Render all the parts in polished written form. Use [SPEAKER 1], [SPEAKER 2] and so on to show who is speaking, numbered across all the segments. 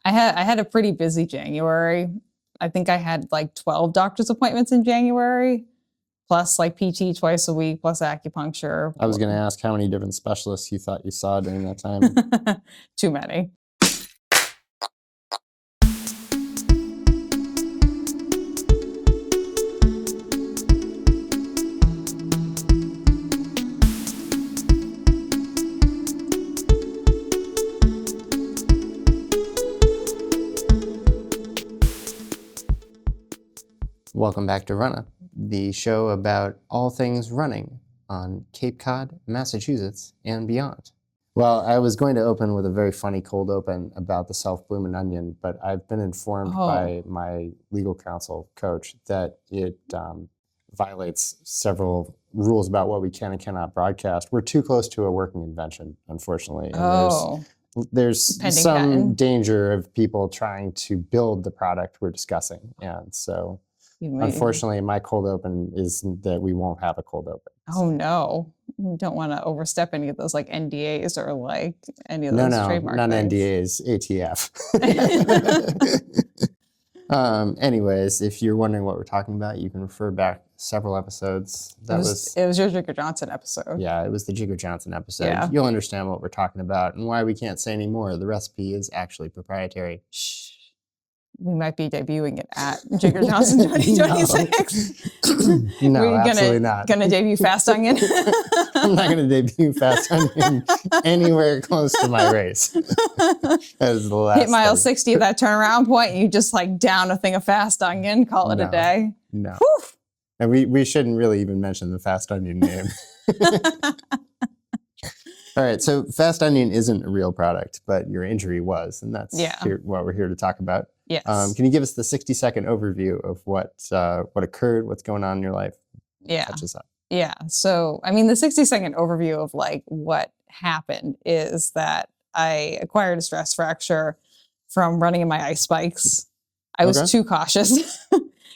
[SPEAKER 1] I had a pretty busy January. I think I had like 12 doctor's appointments in January, plus like PT twice a week, plus acupuncture.
[SPEAKER 2] I was going to ask how many different specialists you thought you saw during that time.
[SPEAKER 1] Too many.
[SPEAKER 2] Welcome back to Runnah, the show about all things running on Cape Cod, Massachusetts, and beyond. Well, I was going to open with a very funny cold open about the self-blooming onion, but I've been informed by my legal counsel coach that it violates several rules about what we can and cannot broadcast. We're too close to a working invention, unfortunately. And there's some danger of people trying to build the product we're discussing. And so unfortunately, my cold open is that we won't have a cold open.
[SPEAKER 1] Oh, no. You don't want to overstep any of those like NDAs or like any of those trademark
[SPEAKER 2] things. Not NDAs, ATF. Anyways, if you're wondering what we're talking about, you can refer back several episodes.
[SPEAKER 1] It was your Jigger Johnson episode.
[SPEAKER 2] Yeah, it was the Jigger Johnson episode.
[SPEAKER 1] Yeah.
[SPEAKER 2] You'll understand what we're talking about and why we can't say any more. The recipe is actually proprietary.
[SPEAKER 1] Shh. We might be debuting it at Jigger Johnson 2026.
[SPEAKER 2] No, absolutely not.
[SPEAKER 1] Going to debut Fast Onion?
[SPEAKER 2] I'm not going to debut Fast Onion anywhere close to my race. That is the last
[SPEAKER 1] Hit mile 60 at that turnaround point, and you just like down a thing of Fast Onion, call it a day.
[SPEAKER 2] No.
[SPEAKER 1] Whew.
[SPEAKER 2] And we shouldn't really even mention the Fast Onion name. All right, so Fast Onion isn't a real product, but your injury was, and that's what we're here to talk about.
[SPEAKER 1] Yes.
[SPEAKER 2] Can you give us the 60-second overview of what occurred, what's going on in your life?
[SPEAKER 1] Yeah.
[SPEAKER 2] Catch us up.
[SPEAKER 1] Yeah. So, I mean, the 60-second overview of like what happened is that I acquired a stress fracture from running in my ice spikes. I was too cautious,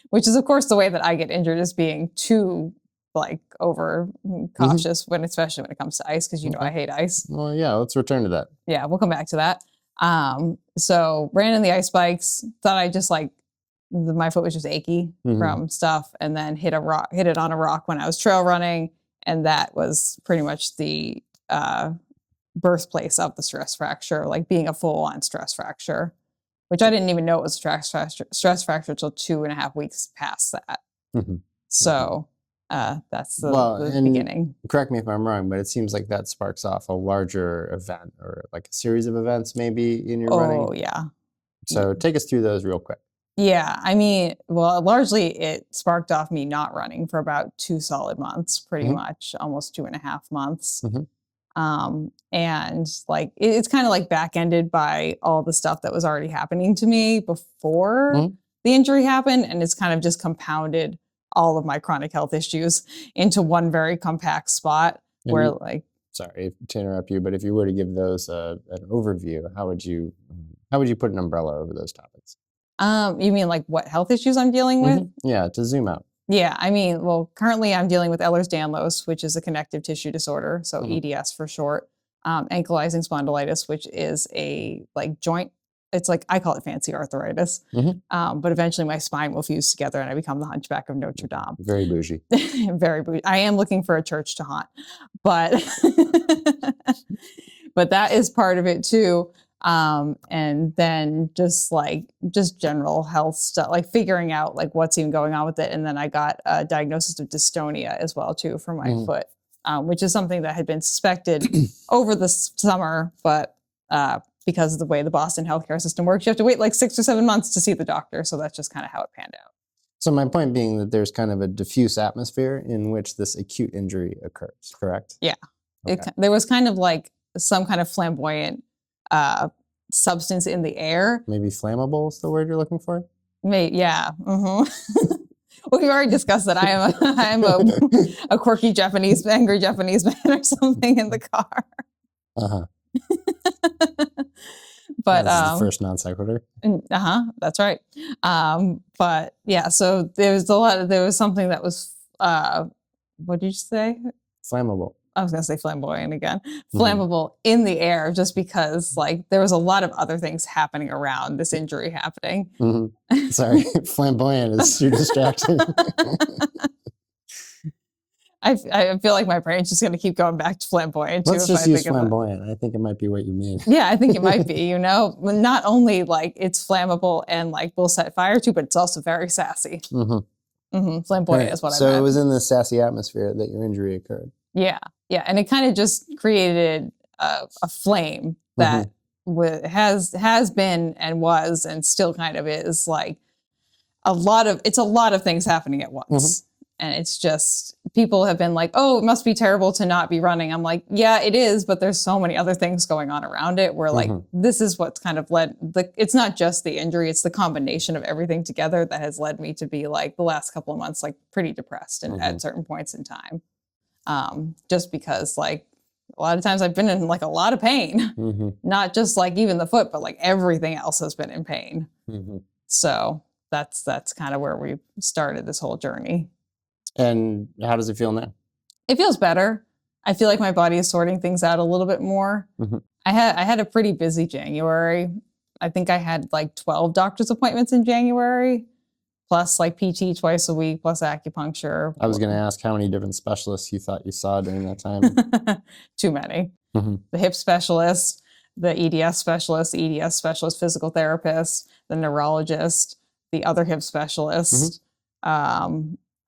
[SPEAKER 1] which is, of course, the way that I get injured is being too like over cautious especially when it comes to ice, because I hate ice.
[SPEAKER 2] Well, yeah, let's return to that.
[SPEAKER 1] Yeah, we'll come back to that. So ran in the ice bikes, thought I just like my foot was just achy from stuff, and then hit it on a rock when I was trail running, and that was pretty much the birthplace of the stress fracture, like being a full-on stress fracture, which I didn't even know it was a stress fracture until 2.5 weeks past that. So that's the beginning.
[SPEAKER 2] Correct me if I'm wrong, but it seems like that sparks off a larger event or like a series of events maybe in your running.
[SPEAKER 1] Oh, yeah.
[SPEAKER 2] So take us through those real quick.
[SPEAKER 1] Yeah. I mean, well, largely it sparked off me not running for about 2 solid months, pretty much, almost 2.5 months. And like, it's kind of like back-ended by all the stuff that was already happening to me before the injury happened. And it's kind of just compounded all of my chronic health issues into one very compact spot where like...
[SPEAKER 2] Sorry to interrupt you, but if you were to give those an overview, how would you put an umbrella over those topics?
[SPEAKER 1] You mean like what health issues I'm dealing with?
[SPEAKER 2] Yeah, to zoom out.
[SPEAKER 1] Yeah, I mean, well, currently I'm dealing with Ehlers-Danlos, which is a connective tissue disorder, so EDS for short, ankylosing spondylitis, which is a like joint. It's like, I call it fancy arthritis, but eventually my spine will fuse together and I become the Hunchback of Notre Dame.
[SPEAKER 2] Very bougie.
[SPEAKER 1] Very bougie. I am looking for a church to haunt, but but that is part of it too. And then just general health stuff, like figuring out like what's even going on with it. And then I got a diagnosis of dystonia as well too for my foot, which is something that had been suspected over the summer, but because of the way the Boston healthcare system works, you have to wait like 6 or 7 months to see the doctor. So that's just kind of how it panned out.
[SPEAKER 2] So my point being that there's kind of a diffuse atmosphere in which this acute injury occurs, correct?
[SPEAKER 1] Yeah. Okay. There was kind of like some kind of flamboyant substance in the air.
[SPEAKER 2] Maybe flammable is the word you're looking for?
[SPEAKER 1] Yeah. Well, we've already discussed that I am a quirky angry Japanese man or something in the car. But
[SPEAKER 2] that's the first non sequitur.
[SPEAKER 1] That's right. But yeah, so there was something that was what did you say?
[SPEAKER 2] Flammable.
[SPEAKER 1] I was going to say flamboyant again, flammable in the air, just because like there was a lot of other things happening around this injury happening.
[SPEAKER 2] Sorry, flamboyant is too distracting.
[SPEAKER 1] I feel like my brain's just going to keep going back to flamboyant too.
[SPEAKER 2] Let's just use flamboyant. I think it might be what you mean.
[SPEAKER 1] Yeah, I think it might be, you know, not only like it's flammable and like will set fire to, but it's also very sassy. Flamboyant is what I meant.
[SPEAKER 2] So it was in this sassy atmosphere that your injury occurred.
[SPEAKER 1] Yeah. Yeah. And it kind of just created a flame that has been and was and still kind of is like a lot of things happening at once. And it's just, people have been like, oh, it must be terrible to not be running. I'm like, yeah, it is, but there's so many other things going on around it where like, this is what's kind of led, it's not just the injury, it's the combination of everything together that has led me to be like the last couple of months, like pretty depressed and at certain points in time. Just because like a lot of times I've been in like a lot of pain, not just like even the foot, but like everything else has been in pain. So that's kind of where we started this whole journey.
[SPEAKER 2] And how does it feel now?
[SPEAKER 1] It feels better. I feel like my body is sorting things out a little bit more. I had a pretty busy January. I think I had like 12 doctor's appointments in January, plus like PT twice a week, plus acupuncture.
[SPEAKER 2] I was going to ask how many different specialists you thought you saw during that time.
[SPEAKER 1] Too many. The hip specialist, the EDS specialist, physical therapist, the neurologist, the other hip specialist.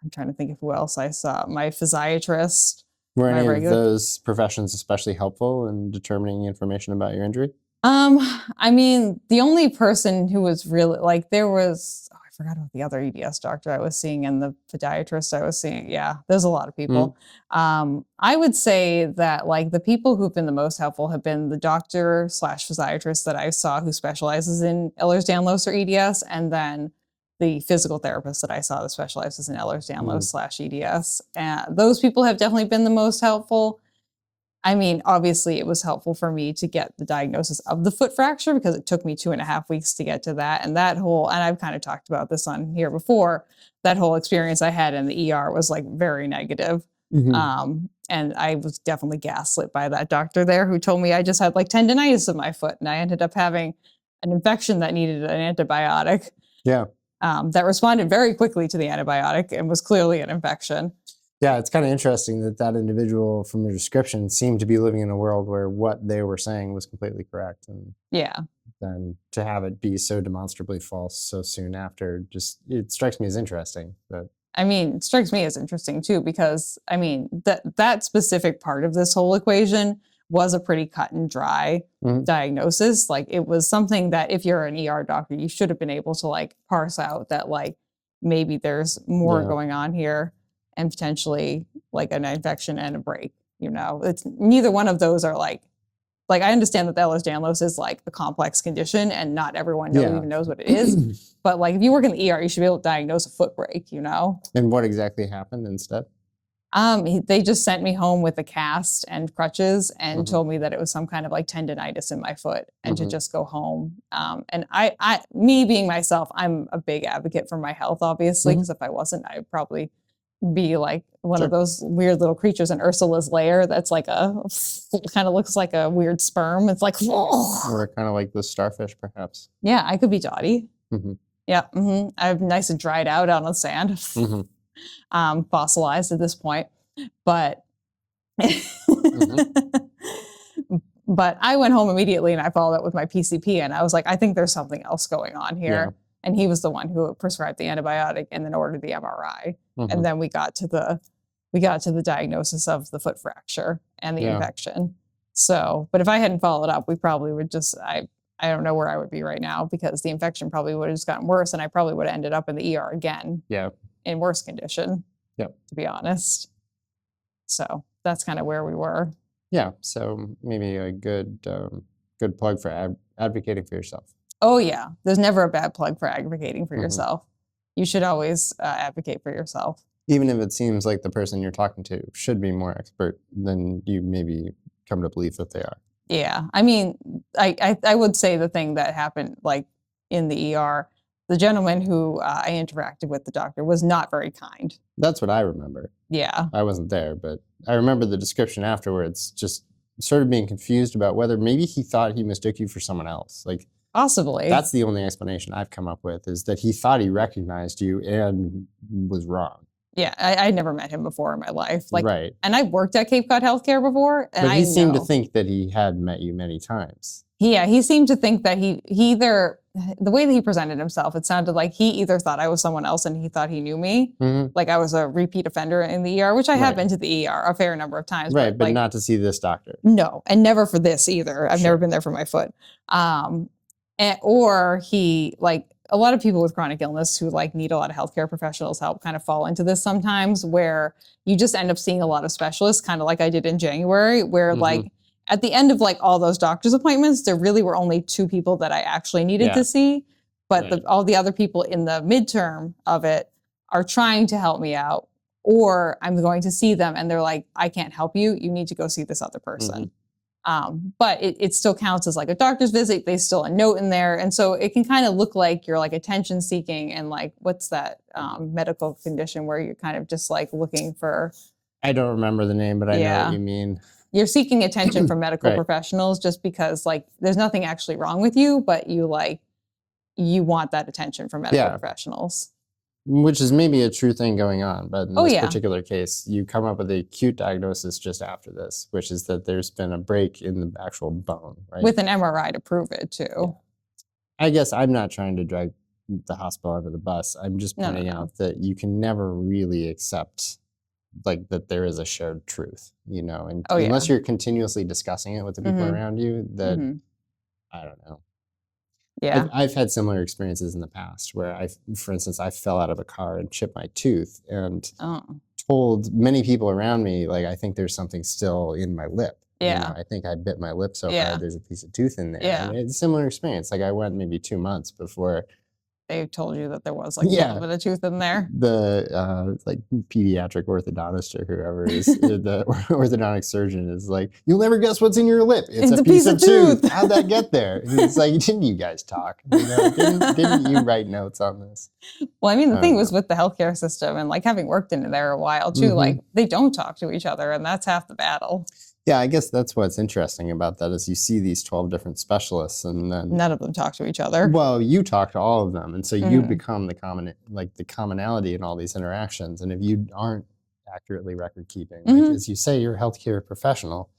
[SPEAKER 1] I'm trying to think of who else I saw. My physiatrist.
[SPEAKER 2] Were any of those professions especially helpful in determining information about your injury?
[SPEAKER 1] I mean, the only person who was really like, there was, I forgot about the other EDS doctor I was seeing and the podiatrist I was seeing. Yeah, there's a lot of people. I would say that like the people who've been the most helpful have been the doctor / physiatrist that I saw who specializes in Ehlers-Danlos or EDS, and then the physical therapist that I saw that specializes in Ehlers-Danlos / EDS. And those people have definitely been the most helpful. I mean, obviously it was helpful for me to get the diagnosis of the foot fracture because it took me 2.5 weeks to get to that. And and I've kind of talked about this on here before, that whole experience I had in the ER was like very negative. And I was definitely gaslit by that doctor there who told me I just had like tendonitis of my foot and I ended up having an infection that needed an antibiotic. That responded very quickly to the antibiotic and was clearly an infection.
[SPEAKER 2] Yeah, it's kind of interesting that individual from your description seemed to be living in a world where what they were saying was completely correct. And then to have it be so demonstrably false so soon after, it strikes me as interesting.
[SPEAKER 1] I mean, it strikes me as interesting too, because I mean, that specific part of this whole equation was a pretty cut and dry diagnosis. Like it was something that if you're an ER doctor, you should have been able to like parse out that like maybe there's more going on here and potentially like an infection and a break, you know. It's neither one of those are like I understand that the Ehlers-Danlos is like a complex condition and not everyone even knows what it is. But like if you work in the ER, you should be able to diagnose a foot break, you know. And
[SPEAKER 2] what exactly happened instead?
[SPEAKER 1] They just sent me home with a cast and crutches and told me that it was some kind of like tendonitis in my foot and to just go home. And me being myself, I'm a big advocate for my health, obviously, because if I wasn't, I'd probably be like one of those weird little creatures in Ursula's lair that's like kind of looks like a weird sperm. It's like,
[SPEAKER 2] or kind of like the starfish, perhaps.
[SPEAKER 1] Yeah, I could be Dottie. Yeah, I'm nice and dried out on the sand. Fossilized at this point, but but I went home immediately and I followed up with my PCP and I was like, I think there's something else going on here. And he was the one who prescribed the antibiotic and then ordered the MRI. And then we got to the diagnosis of the foot fracture and the infection. So, but if I hadn't followed up, we probably would I don't know where I would be right now because the infection probably would have just gotten worse and I probably would have ended up in the ER again. In worse condition, to be honest. So that's kind of where we were.
[SPEAKER 2] Yeah, so maybe a good plug for advocating for yourself.
[SPEAKER 1] Oh yeah, there's never a bad plug for advocating for yourself. You should always advocate for yourself.
[SPEAKER 2] Even if it seems like the person you're talking to should be more expert than you maybe come to believe that they are.
[SPEAKER 1] Yeah, I mean, I would say the thing that happened like in the ER the gentleman who I interacted with, the doctor, was not very kind.
[SPEAKER 2] That's what I remember.
[SPEAKER 1] Yeah.
[SPEAKER 2] I wasn't there, but I remember the description afterwards, just sort of being confused about whether maybe he thought he mistook you for someone else. Like,
[SPEAKER 1] Possibly.
[SPEAKER 2] that's the only explanation I've come up with, is that he thought he recognized you and was wrong.
[SPEAKER 1] Yeah, I'd never met him before in my life. Like,
[SPEAKER 2] right.
[SPEAKER 1] And I've worked at Cape Cod Healthcare before, and
[SPEAKER 2] But he seemed to think that he had met you many times.
[SPEAKER 1] Yeah, he seemed to think that he either, the way that he presented himself, it sounded like he either thought I was someone else and he thought he knew me, like I was a repeat offender in the ER, which I have been to the ER a fair number of times.
[SPEAKER 2] Right, but
[SPEAKER 1] like,
[SPEAKER 2] not to see this doctor.
[SPEAKER 1] No, and never for this either. I've never been there for my foot. Or he, like, a lot of people with chronic illness who like need a lot of healthcare professionals help kind of fall into this sometimes, where you just end up seeing a lot of specialists, kind of like I did in January, where like at the end of like all those doctor's appointments, there really were only 2 people that I actually needed to see. But all the other people in the midterm of it are trying to help me out, or I'm going to see them and they're like, I can't help you. You need to go see this other person. But it still counts as like a doctor's visit. They still a note in there. And so it can kind of look like you're like attention seeking, and like, what's that medical condition where you're kind of just like looking for.
[SPEAKER 2] I don't remember the name, but I know what you mean.
[SPEAKER 1] You're seeking attention from medical professionals just because like there's nothing actually wrong with you, but you want that attention from medical professionals.
[SPEAKER 2] Which is maybe a true thing going on, but in this particular case, you come up with a acute diagnosis just after this, which is that there's been a break in the actual bone, right?
[SPEAKER 1] With an MRI to prove it too. Yeah.
[SPEAKER 2] I guess I'm not trying to drag the hospital under the bus. I'm just pointing out that you can never really accept like that there is a shared truth, and unless you're continuously discussing it with the people around you, that I don't know.
[SPEAKER 1] Yeah.
[SPEAKER 2] I've had similar experiences in the past where for instance, I fell out of a car and chipped my tooth and told many people around me, like, I think there's something still in my lip.
[SPEAKER 1] Yeah.
[SPEAKER 2] I think I bit my lip so hard, there's a piece of tooth in there. Yeah. And it's a similar experience. Like I went maybe 2 months before
[SPEAKER 1] they told you that there was like a little bit of tooth in there.
[SPEAKER 2] The like pediatric orthodontist or whoever is the orthodontic surgeon is like, you'll never guess what's in your lip. It's a piece of tooth. How'd that get there? And it's like, didn't you guys talk? Didn't you write notes on this?
[SPEAKER 1] Well, I mean, the thing was with the healthcare system and like having worked in there a while too, like they don't talk to each other, and that's half the battle.
[SPEAKER 2] Yeah, I guess that's what's interesting about that is you see these 12 different specialists and then
[SPEAKER 1] none of them talk to each other.
[SPEAKER 2] Well, you talk to all of them, and so you become the commonality in all these interactions. And if you aren't accurately record keeping, like, as you say, you're a healthcare professional,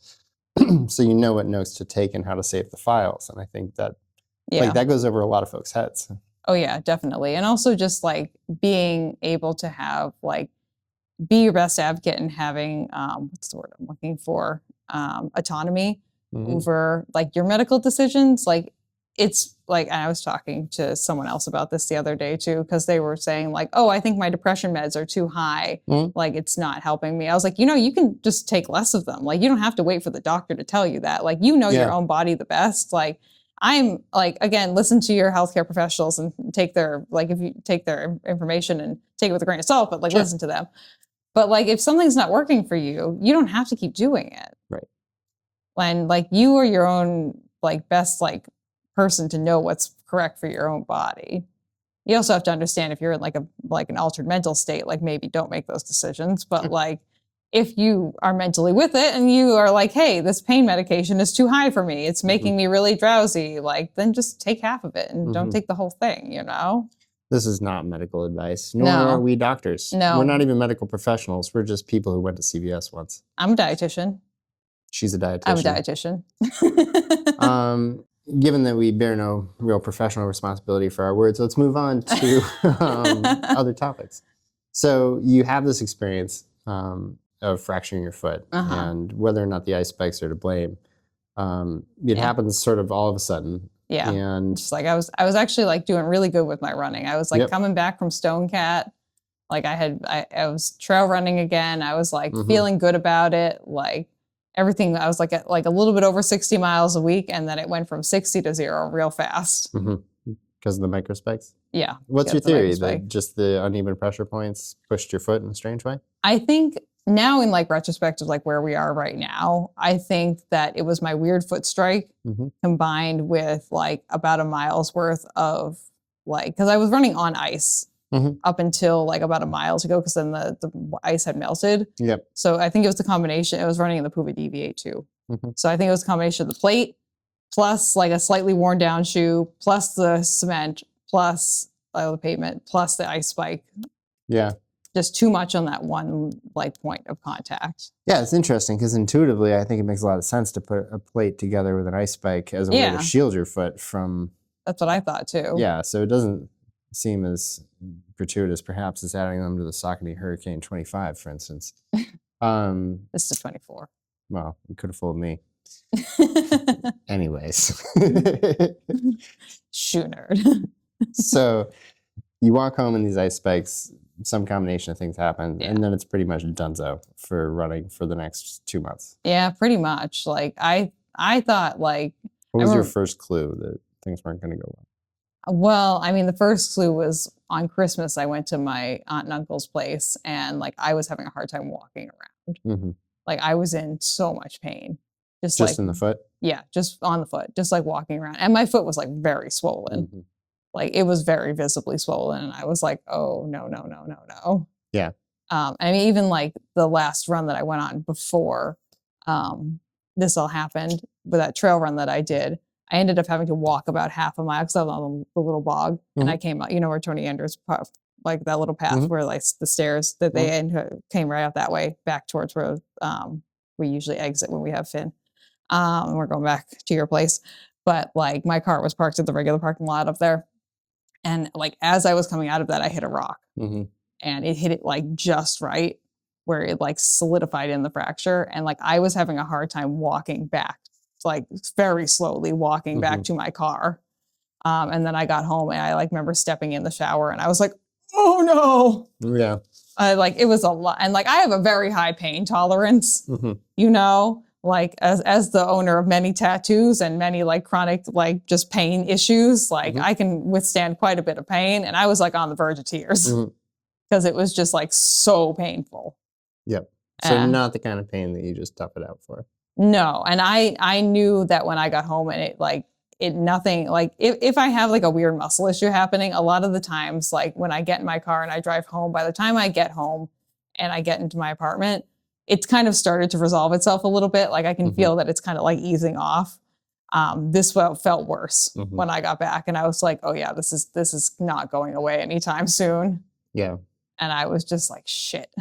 [SPEAKER 2] so you know what notes to take and how to save the files. And I think that like that goes over a lot of folks' heads.
[SPEAKER 1] Oh yeah, definitely. And also just like being able to have like be your best advocate and having what's the word I'm looking for? Autonomy over like your medical decisions. Like it's like, and I was talking to someone else about this the other day too, because they were saying like, oh, I think my depression meds are too high. Like it's not helping me. I was like, you can just take less of them. Like you don't have to wait for the doctor to tell you that. Like your own body the best. Like I'm like, again, listen to your healthcare professionals and take their, like if you take their information and take it with a grain of salt, but like listen to them. But like, if something's not working for you, you don't have to keep doing it.
[SPEAKER 2] Right.
[SPEAKER 1] And like, you are your own like best like person to know what's correct for your own body. You also have to understand if you're in like an altered mental state, like maybe don't make those decisions. But like, if you are mentally with it and you are like, hey, this pain medication is too high for me, it's making me really drowsy, like then just take half of it and don't take the whole thing,
[SPEAKER 2] This is not medical advice, nor are we doctors.
[SPEAKER 1] No.
[SPEAKER 2] We're not even medical professionals. We're just people who went to CVS once.
[SPEAKER 1] I'm a dietitian.
[SPEAKER 2] She's a dietitian.
[SPEAKER 1] I'm a dietitian.
[SPEAKER 2] Given that we bear no real professional responsibility for our words, let's move on to other topics. So you have this experience of fracturing your foot, and whether or not the ice spikes are to blame, it happens sort of all of a sudden.
[SPEAKER 1] Yeah,
[SPEAKER 2] and
[SPEAKER 1] just like I was actually like doing really good with my running. I was like coming back from Stone Cat, like I was trail running again. I was like feeling good about it, like everything. I was like at like a little bit over 60 miles a week, and then it went from 60 to 0 real fast.
[SPEAKER 2] Because of the microspikes?
[SPEAKER 1] Yeah.
[SPEAKER 2] What's your theory? That just the uneven pressure points pushed your foot in a strange way?
[SPEAKER 1] I think now in like retrospective, like where we are right now, I think that it was my weird foot strike combined with like about a mile's worth of like, because I was running on ice
[SPEAKER 2] Mhm.
[SPEAKER 1] up until like about a mile to go, because then the ice had melted.
[SPEAKER 2] Yep.
[SPEAKER 1] So I think it was the combination. It was running in the Puba Deviate too.
[SPEAKER 2] Mhm.
[SPEAKER 1] So I think it was a combination of the plate plus like a slightly worn down shoe plus the cement plus the pavement plus the ice spike.
[SPEAKER 2] Yeah.
[SPEAKER 1] Just too much on that one like point of contact.
[SPEAKER 2] Yeah, it's interesting because intuitively, I think it makes a lot of sense to put a plate together with an ice spike as a way
[SPEAKER 1] Yeah.
[SPEAKER 2] to shield your foot from.
[SPEAKER 1] That's what I thought too.
[SPEAKER 2] Yeah, so it doesn't seem as gratuitous, perhaps, as adding them to the Saucony Hurricane 25, for instance.
[SPEAKER 1] This is 24.
[SPEAKER 2] Well, you could have fooled me. Anyways.
[SPEAKER 1] Shoe nerd.
[SPEAKER 2] So you walk home in these ice spikes, some combination of things happen, and then it's pretty much donezo for running for the next 2 months.
[SPEAKER 1] Yeah, pretty much. Like I thought like.
[SPEAKER 2] What was your first clue that things weren't going to go well?
[SPEAKER 1] Well, I mean, the first clue was on Christmas. I went to my aunt and uncle's place, and like I was having a hard time walking around.
[SPEAKER 2] Mm-hmm.
[SPEAKER 1] Like I was in so much pain.
[SPEAKER 2] Just
[SPEAKER 1] like,
[SPEAKER 2] in the foot?
[SPEAKER 1] Yeah, just on the foot, just like walking around. And my foot was like very swollen.
[SPEAKER 2] Mm-hmm.
[SPEAKER 1] Like it was very visibly swollen. And I was like, oh, no.
[SPEAKER 2] Yeah.
[SPEAKER 1] I mean, even like the last run that I went on before this all happened, with that trail run that I did, I ended up having to walk about half a mile because I was on the little bog. Mm-hmm. And I came out, you know, where Tony Andrews, like that little path where like the stairs that they came right out that way back towards where we usually exit when we have Finn. And we're going back to your place. But like my car was parked at the regular parking lot up there. And like as I was coming out of that, I hit a rock. Mm-hmm. And it hit it like just right where it like solidified in the fracture. And like I was having a hard time walking back, like very slowly walking back to my car. And then I got home and I like remember stepping in the shower and I was like, oh no.
[SPEAKER 2] Yeah.
[SPEAKER 1] Like it was a lot. And like I have a very high pain tolerance, you know, like as the owner of many tattoos and many like chronic, like just pain issues, like I can withstand quite a bit of pain. And I was like on the verge of tears because it was just like so painful.
[SPEAKER 2] Yep. So not the kind of pain that you just tough it out for.
[SPEAKER 1] No. And I knew that when I got home and nothing, like if I have like a weird muscle issue happening, a lot of the times, like when I get in my car and I drive home, by the time I get home and I get into my apartment, it's kind of started to resolve itself a little bit. Like I can feel that it's kind of like easing off. This felt worse when I got back and I was like, oh yeah, this is not going away anytime soon.
[SPEAKER 2] Yeah.
[SPEAKER 1] And I was just like, shit.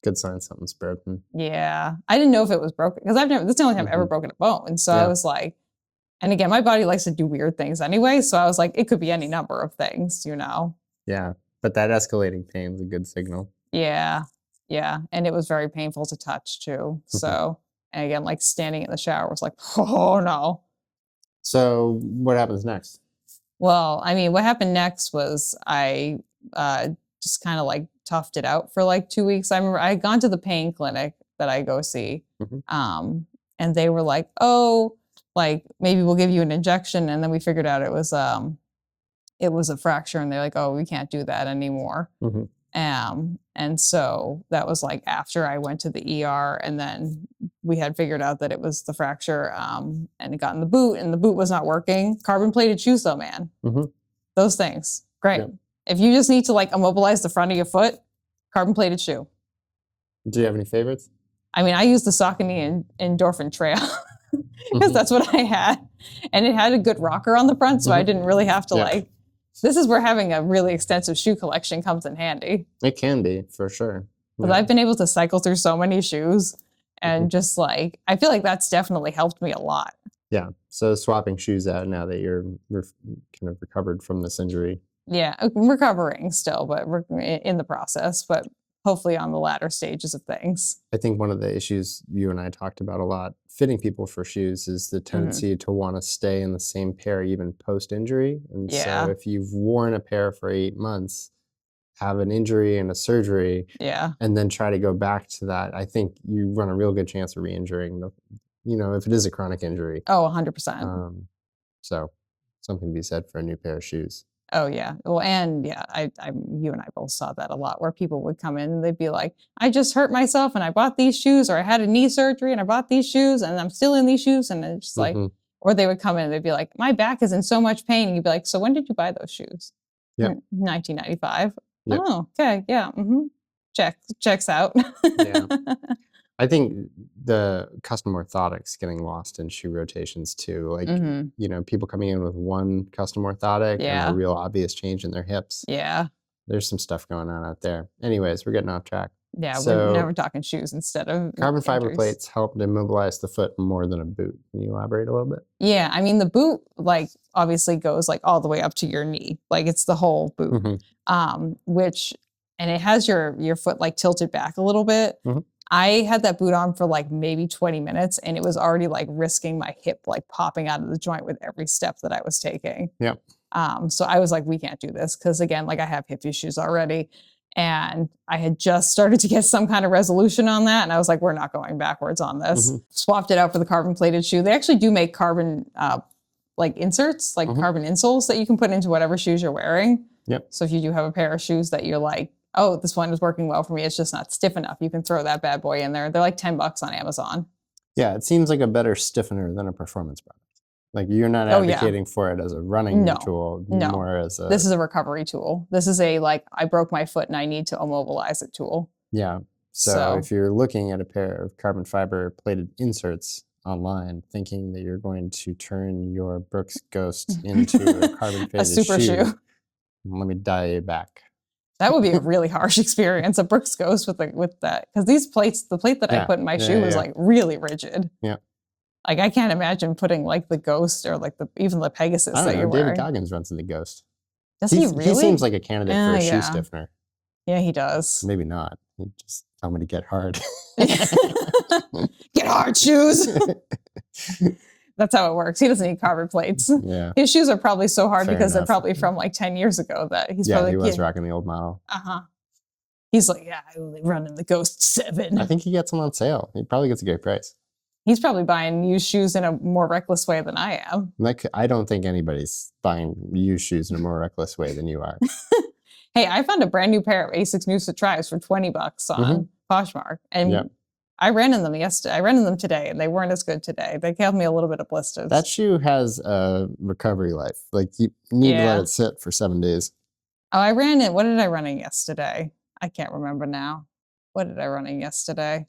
[SPEAKER 2] Good sign something's broken.
[SPEAKER 1] Yeah. I didn't know if it was broken because this is the only time I've ever broken a bone. So I was like, and again, my body likes to do weird things anyway. So I was like, it could be any number of things, you know?
[SPEAKER 2] Yeah. But that escalating pain is a good signal.
[SPEAKER 1] Yeah. Yeah. And it was very painful to touch too. So, and again, like standing in the shower was like, oh no.
[SPEAKER 2] So what happens next?
[SPEAKER 1] Well, I mean, what happened next was I just kind of like toughed it out for like 2 weeks. I remember I had gone to the pain clinic that I go see. And they were like, oh, like maybe we'll give you an injection. And then we figured out it was a fracture. And they're like, oh, we can't do that anymore. And so that was like after I went to the ER and then we had figured out that it was the fracture and it got in the boot and the boot was not working. Carbon plated shoes though, man. Those things. Great. Yep. If you just need to like immobilize the front of your foot, carbon plated shoe.
[SPEAKER 2] Do you have any favorites?
[SPEAKER 1] I mean, I used the Saucony Endorphin Trail because that's what I had. And it had a good rocker on the front, so I didn't really have to like, this is where having a really extensive shoe collection comes in handy.
[SPEAKER 2] It can be, for sure.
[SPEAKER 1] Because I've been able to cycle through so many shoes and just like, I feel like that's definitely helped me a lot.
[SPEAKER 2] Yeah. So swapping shoes out now that you're kind of recovered from this injury.
[SPEAKER 1] Yeah, I'm recovering still, but we're in the process, but hopefully on the latter stages of things.
[SPEAKER 2] I think one of the issues you and I talked about a lot, fitting people for shoes, is the tendency to want to stay in the same pair even post-injury. And so if you've worn a pair for 8 months, have an injury and a surgery, and then try to go back to that, I think you run a real good chance of re-injuring, if it is a chronic injury.
[SPEAKER 1] Oh, 100%.
[SPEAKER 2] So something to be said for a new pair of shoes.
[SPEAKER 1] Oh yeah. Well, and yeah, you and I both saw that a lot where people would come in and they'd be like, I just hurt myself and I bought these shoes, or I had a knee surgery and I bought these shoes and I'm still in these shoes. And it's just like, or they would come in and they'd be like, my back is in so much pain. And you'd be like, so when did you buy those shoes?
[SPEAKER 2] Yep.
[SPEAKER 1] 1995.
[SPEAKER 2] Yep.
[SPEAKER 1] Oh, okay. Yeah. Checks out.
[SPEAKER 2] Yeah. I think the custom orthotics getting lost in shoe rotations too. Like, you know, people coming in with one custom orthotic and
[SPEAKER 1] Yeah.
[SPEAKER 2] a real obvious change in their hips.
[SPEAKER 1] Yeah.
[SPEAKER 2] There's some stuff going on out there. Anyways, we're getting off track.
[SPEAKER 1] Yeah.
[SPEAKER 2] So
[SPEAKER 1] now we're talking shoes instead of
[SPEAKER 2] carbon fiber
[SPEAKER 1] injuries.
[SPEAKER 2] plates help to immobilize the foot more than a boot. Can you elaborate a little bit?
[SPEAKER 1] Yeah. I mean, the boot, like, obviously goes like all the way up to your knee. Like, it's the whole boot. And it has your foot like tilted back a little bit. I had that boot on for like maybe 20 minutes and it was already like risking my hip like popping out of the joint with every step that I was taking.
[SPEAKER 2] Yep.
[SPEAKER 1] So I was like, we can't do this because again, like I have hip issues already. And I had just started to get some kind of resolution on that. And I was like, we're not going backwards on this. Swapped it out for the carbon plated shoe. They actually do make carbon like inserts, like carbon insoles that you can put into whatever shoes you're wearing.
[SPEAKER 2] Yep.
[SPEAKER 1] So if you do have a pair of shoes that you're like, oh, this one is working well for me, it's just not stiff enough, you can throw that bad boy in there. They're like $10 on Amazon.
[SPEAKER 2] Yeah, it seems like a better stiffener than a performance product. Like you're not advocating for it as a running tool, more as a...
[SPEAKER 1] This is a recovery tool. This is a like, I broke my foot and I need to immobilize it tool.
[SPEAKER 2] Yeah. So if you're looking at a pair of carbon fiber plated inserts online, thinking that you're going to turn your Brooks Ghost into a carbon plated
[SPEAKER 1] a super shoe,
[SPEAKER 2] let me dial you back.
[SPEAKER 1] That would be a really harsh experience, a Brooks Ghost with that. Because these plates, the plate that I put in my shoe was like really rigid.
[SPEAKER 2] Yeah.
[SPEAKER 1] Like I can't imagine putting like the Ghost or like even the Pegasus that you're wearing.
[SPEAKER 2] David Goggins runs in the Ghost.
[SPEAKER 1] Does he really?
[SPEAKER 2] He seems like a candidate for a shoe stiffener.
[SPEAKER 1] Yeah, he does.
[SPEAKER 2] Maybe not. He just tell me to get hard.
[SPEAKER 1] Get hard, shoes. That's how it works. He doesn't need carbon plates.
[SPEAKER 2] Yeah.
[SPEAKER 1] His shoes are probably so hard because they're probably from like 10 years ago that he's probably...
[SPEAKER 2] he was rocking the old model.
[SPEAKER 1] He's like, yeah, I only run in the Ghost 7.
[SPEAKER 2] I think he gets them on sale. He probably gets a great price.
[SPEAKER 1] He's probably buying used shoes in a more reckless way than I am.
[SPEAKER 2] Like, I don't think anybody's buying used shoes in a more reckless way than you are.
[SPEAKER 1] Hey, I found a brand new pair of Asics Noosa Tribes for $20 on Poshmark. And I ran in them yesterday. I ran in them today, and they weren't as good today. They gave me a little bit of blisters.
[SPEAKER 2] That shoe has a recovery life. Like, you need to let it sit for 7 days.
[SPEAKER 1] Oh, I ran it. What did I run in yesterday? I can't remember now. What did I run in yesterday?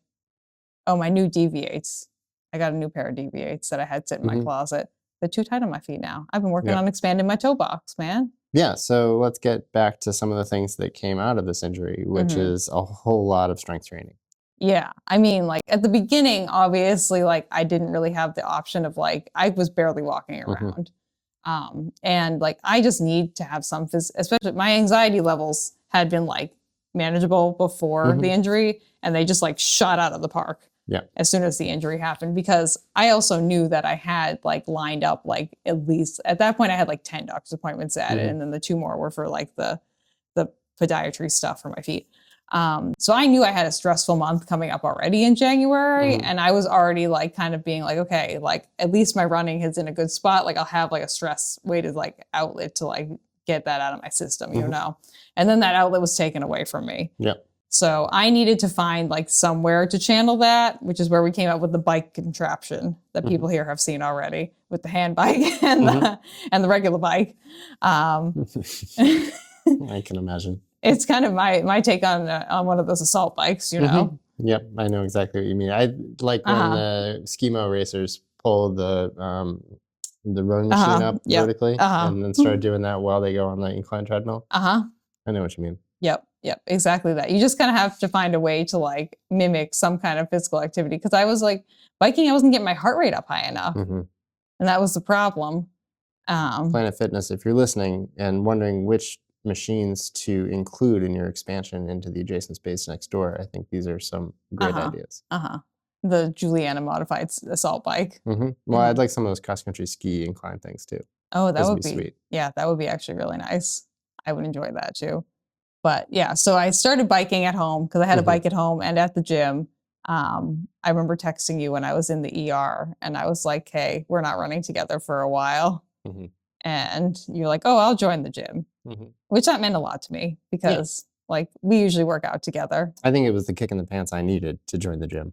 [SPEAKER 1] Oh, my new DV8s. I got a new pair of DV8s that I had sit in my closet. They're too tight on my feet now. I've been working on expanding my toe box, man.
[SPEAKER 2] Yeah, so let's get back to some of the things that came out of this injury, which is a whole lot of strength training.
[SPEAKER 1] Yeah, I mean, like at the beginning, obviously, like I didn't really have the option of like, I was barely walking around. And like, I just need to have some, especially my anxiety levels had been like manageable before the injury, and they just like shot out of the park as soon as the injury happened, because I also knew that I had like lined up like at least, at that point I had like 10 doctor's appointments added, and then the 2 more were for like the podiatry stuff for my feet. So I knew I had a stressful month coming up already in January, and I was already like kind of being like, okay, like at least my running is in a good spot. Like I'll have like a stress weighted like outlet to like get that out of my system, you know? And then that outlet was taken away from me. So I needed to find like somewhere to channel that, which is where we came up with the bike contraption that people here have seen already, with the hand bike and the regular bike.
[SPEAKER 2] I can imagine.
[SPEAKER 1] It's kind of my take on one of those assault bikes, you know?
[SPEAKER 2] Yep, I know exactly what you mean. I like when the skimo racers pull the rowing machine up vertically and then start doing that while they go on the incline treadmill. I know what you mean. Yep, exactly that.
[SPEAKER 1] You just kind of have to find a way to like mimic some kind of physical activity. Because I was like, biking, I wasn't getting my heart rate up high enough. And that was the problem.
[SPEAKER 2] Planet Fitness, if you're listening and wondering which machines to include in your expansion into the adjacent space next door, I think these are some great ideas.
[SPEAKER 1] The Juliana modified assault bike.
[SPEAKER 2] Well, I'd like some of those cross-country ski incline things too.
[SPEAKER 1] Oh, that would be sweet. Yeah, that would be actually really nice. I would enjoy that too. But yeah, so I started biking at home because I had a bike at home and at the gym. I remember texting you when I was in the ER, and I was like, hey, we're not running together for a while. And you're like, oh, I'll join the gym, which that meant a lot to me because like we usually work out together.
[SPEAKER 2] I think it was the kick in the pants I needed to join the gym.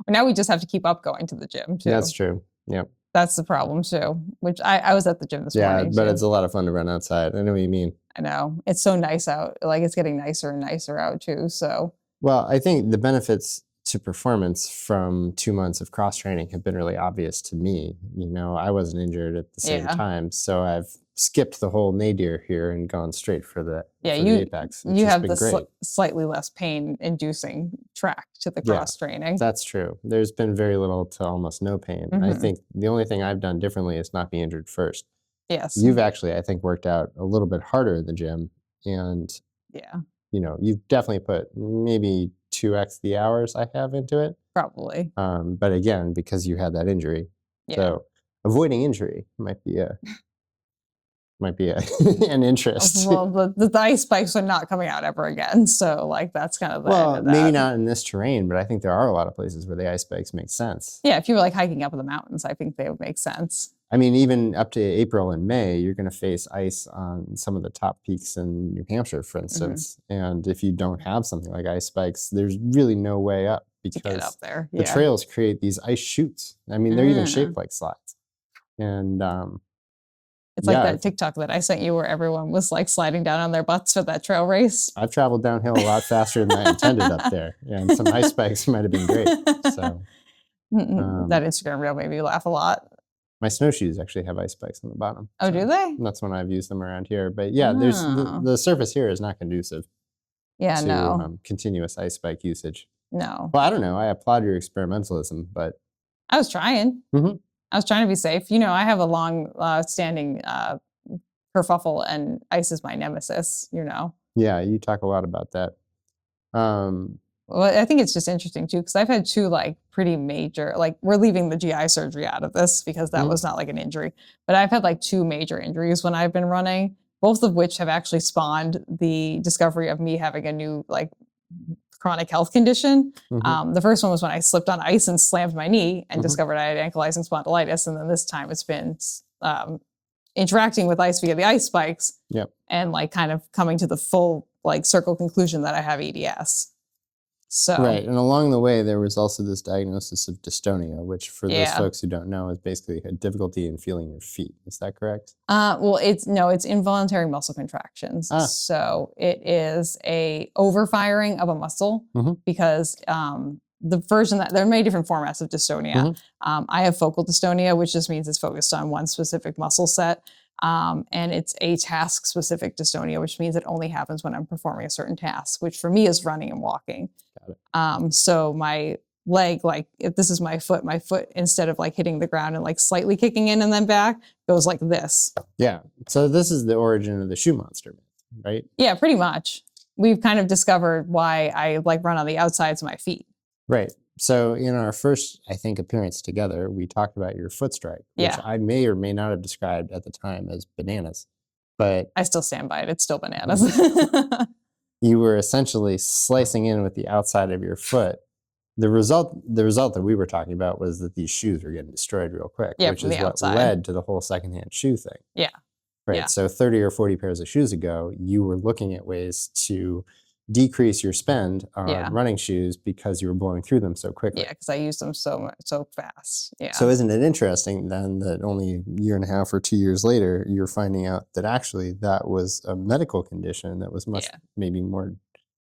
[SPEAKER 1] Now we just have to keep up going to the gym too.
[SPEAKER 2] That's true. Yep.
[SPEAKER 1] That's the problem too, which I was at the gym this morning.
[SPEAKER 2] But
[SPEAKER 1] too.
[SPEAKER 2] it's a lot of fun to run outside. I know what you mean.
[SPEAKER 1] I know. It's so nice out. Like it's getting nicer and nicer out too. So
[SPEAKER 2] well, I think the benefits to performance from 2 months of cross training have been really obvious to me. You know, I wasn't injured at the same time, so I've skipped the whole nadir here and gone straight for the the apex.
[SPEAKER 1] You have the slightly less pain inducing track to the cross training.
[SPEAKER 2] That's true. There's been very little to almost no pain. I think the only thing I've done differently is not be injured first.
[SPEAKER 1] Yes.
[SPEAKER 2] You've actually, I think, worked out a little bit harder in the gym, and you know, you've definitely put maybe 2x the hours I have into it.
[SPEAKER 1] Probably.
[SPEAKER 2] But again, because you had that injury, so avoiding injury might be an interest.
[SPEAKER 1] Well, the ice spikes are not coming out ever again, so like that's kind of the end of that.
[SPEAKER 2] Maybe not in this terrain, but I think there are a lot of places where the ice spikes make sense.
[SPEAKER 1] Yeah, if you were like hiking up in the mountains, I think they would make sense.
[SPEAKER 2] I mean, even up to April and May, you're going to face ice on some of the top peaks in New Hampshire, for instance. And if you don't have something like ice spikes, there's really no way up because
[SPEAKER 1] to get up there.
[SPEAKER 2] The trails create these ice chutes. I mean, they're even shaped like slides. And
[SPEAKER 1] it's like that TikTok that I sent you where everyone was like sliding down on their butts for that trail race.
[SPEAKER 2] I've traveled downhill a lot faster than I intended up there. And some ice spikes might have been great. So
[SPEAKER 1] that Instagram reel made me laugh a lot.
[SPEAKER 2] My snowshoes actually have ice spikes on the bottom.
[SPEAKER 1] Oh, do they?
[SPEAKER 2] That's when I've used them around here. But yeah, there's the surface here is not conducive to continuous ice spike usage.
[SPEAKER 1] No.
[SPEAKER 2] Well, I don't know. I applaud your experimentalism, but
[SPEAKER 1] I was trying. I was trying to be safe. You know, I have a long standing kerfuffle, and ice is my nemesis, you know.
[SPEAKER 2] Yeah, you talk a lot about that.
[SPEAKER 1] Well, I think it's just interesting too, because I've had two like pretty major, like we're leaving the GI surgery out of this because that was not like an injury, but I've had like two major injuries when I've been running, both of which have actually spawned the discovery of me having a new like chronic health condition. The first one was when I slipped on ice and slammed my knee and discovered I had ankylosing spondylitis. And then this time it's been interacting with ice via the ice spikes and like kind of coming to the full like circle conclusion that I have EDS. So
[SPEAKER 2] right, and along the way, there was also this diagnosis of dystonia, which for those folks who don't know is basically a difficulty in feeling your feet. Is that correct?
[SPEAKER 1] Well, it's involuntary muscle contractions. So it is a overfiring of a muscle because the version that there are many different formats of dystonia. I have focal dystonia, which just means it's focused on one specific muscle set. And it's a task-specific dystonia, which means it only happens when I'm performing a certain task, which for me is running and walking. Got it. So my leg, like if this is my foot, instead of like hitting the ground and like slightly kicking in and then back, goes like this.
[SPEAKER 2] Yeah. So this is the origin of the shoe monster, right?
[SPEAKER 1] Yeah, pretty much. We've kind of discovered why I like run on the outsides of my feet.
[SPEAKER 2] Right. So in our first, I think, appearance together, we talked about your foot strike, which I may or may not have described at the time as bananas, but
[SPEAKER 1] I still stand by it. It's still bananas.
[SPEAKER 2] You were essentially slicing in with the outside of your foot. The result that we were talking about was that these shoes were getting destroyed real quick, which is what led to the whole secondhand shoe thing. Yeah. Right. Yeah. So 30 or 40 pairs of shoes ago, you were looking at ways to decrease your spend on running shoes because you were blowing through them so quickly.
[SPEAKER 1] Yeah, because I used them so fast. Yeah.
[SPEAKER 2] So isn't it interesting then that only a year and a half or 2 years later, you're finding out that actually that was a medical condition that was much maybe more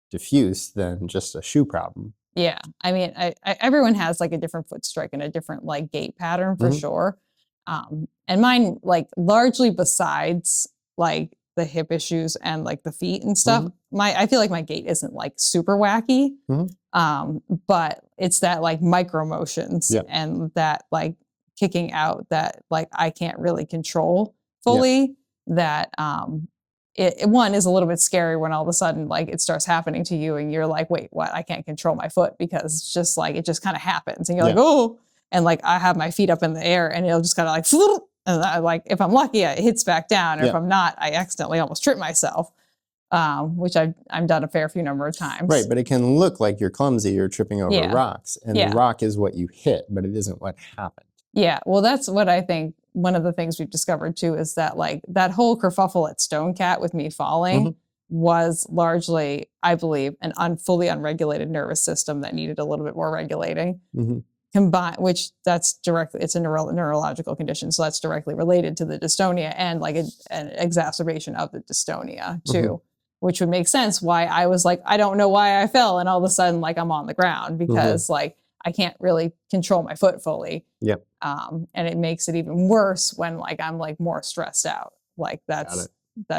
[SPEAKER 2] diffuse than just a shoe problem?
[SPEAKER 1] Yeah. I mean, everyone has like a different foot strike and a different like gait pattern for sure. And mine, like largely besides like the hip issues and like the feet and stuff, I feel like my gait isn't like super wacky, but it's that like micro motions and that like kicking out that like I can't really control fully. That it one is a little bit scary when all of a sudden like it starts happening to you and you're like, wait, what? I can't control my foot because it's just like it just kind of happens and you're like, oh, and like I have my feet up in the air and it'll just kind of like. And I, like, if I'm lucky, it hits back down. Or if I'm not, I accidentally almost trip myself, which I've done a fair few number of times.
[SPEAKER 2] Right, but it can look like you're clumsy, you're tripping over rocks. And the rock is what you hit, but it isn't what happened. Yeah,
[SPEAKER 1] well, that's what I think one of the things we've discovered, too, is that, like, that whole kerfuffle at Stone Cat with me falling was largely, I believe, an fully unregulated nervous system that needed a little bit more regulating. combined, which that's directly, it's a neurological condition. So that's directly related to the dystonia and like an exacerbation of the dystonia too, which would make sense why I was like, I don't know why I fell. And all of a sudden, like I'm on the ground because like I can't really control my foot fully.
[SPEAKER 2] Yep.
[SPEAKER 1] And it makes it even worse when like I'm like more stressed out. Like that's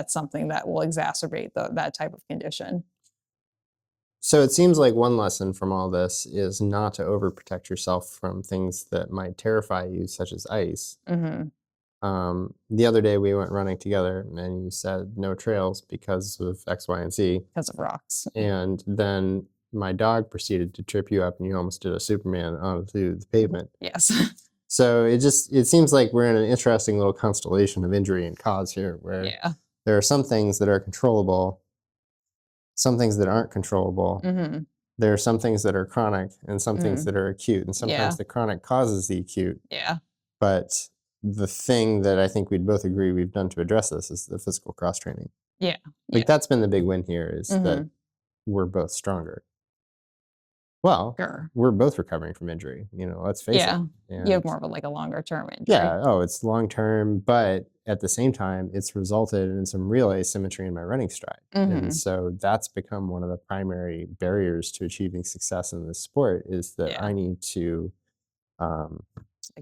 [SPEAKER 1] something that will exacerbate that type of condition.
[SPEAKER 2] So it seems like one lesson from all this is not to overprotect yourself from things that might terrify you, such as ice. The other day we went running together and you said no trails because of X, Y, and Z.
[SPEAKER 1] Because of rocks.
[SPEAKER 2] And then my dog proceeded to trip you up and you almost did a Superman onto the pavement.
[SPEAKER 1] Yes.
[SPEAKER 2] So it seems like we're in an interesting little constellation of injury and cause here where there are some things that are controllable, some things that aren't controllable. There are some things that are chronic and some things that are acute. And sometimes the chronic causes the acute. But the thing that I think we'd both agree we've done to address this is the physical cross training. Like that's been the big win here is that we're both stronger. Well, we're both recovering from injury, let's face it.
[SPEAKER 1] You have more of a longer term injury.
[SPEAKER 2] It's long term, but at the same time, it's resulted in some real asymmetry in my running stride. And so that's become one of the primary barriers to achieving success in this sport is that I need to